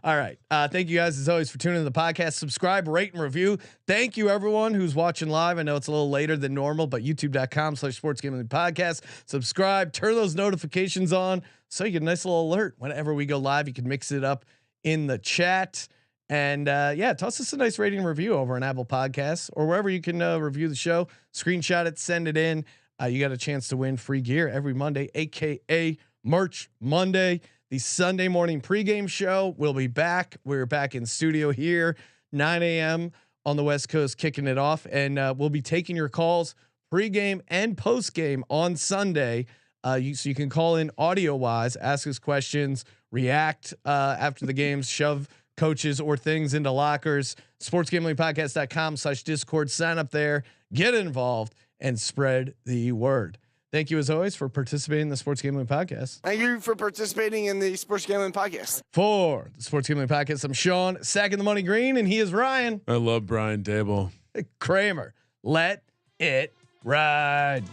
All right. Thank you guys as always for tuning in to the podcast. Subscribe, rate, and review. Thank you everyone who's watching live. I know it's a little later than normal, but youtube.com/sportsgamblingpodcast. Subscribe, turn those notifications on so you get a nice little alert whenever we go live. You can mix it up in the chat. And toss us a nice rating and review over on Apple Podcasts or wherever you can review the show. Screenshot it, send it in. You got a chance to win free gear every Monday, aka Merch Monday. The Sunday morning pregame show will be back. We're back in studio here, 9 a.m. on the West Coast, kicking it off, and we'll be taking your calls pregame and postgame on Sunday. So you can call in audio wise, ask us questions, react after the games, shove coaches or things into lockers. sportsgamblingpodcast.com/Discord. Sign up there, get involved, and spread the word. Thank you as always for participating in the Sports Gambling Podcast. Thank you for participating in the Sports Gambling Podcast. For the Sports Gambling Podcast, I'm Sean, sacking the money green, and he is Ryan. I love Brian Dable. Kramer. Let it ride.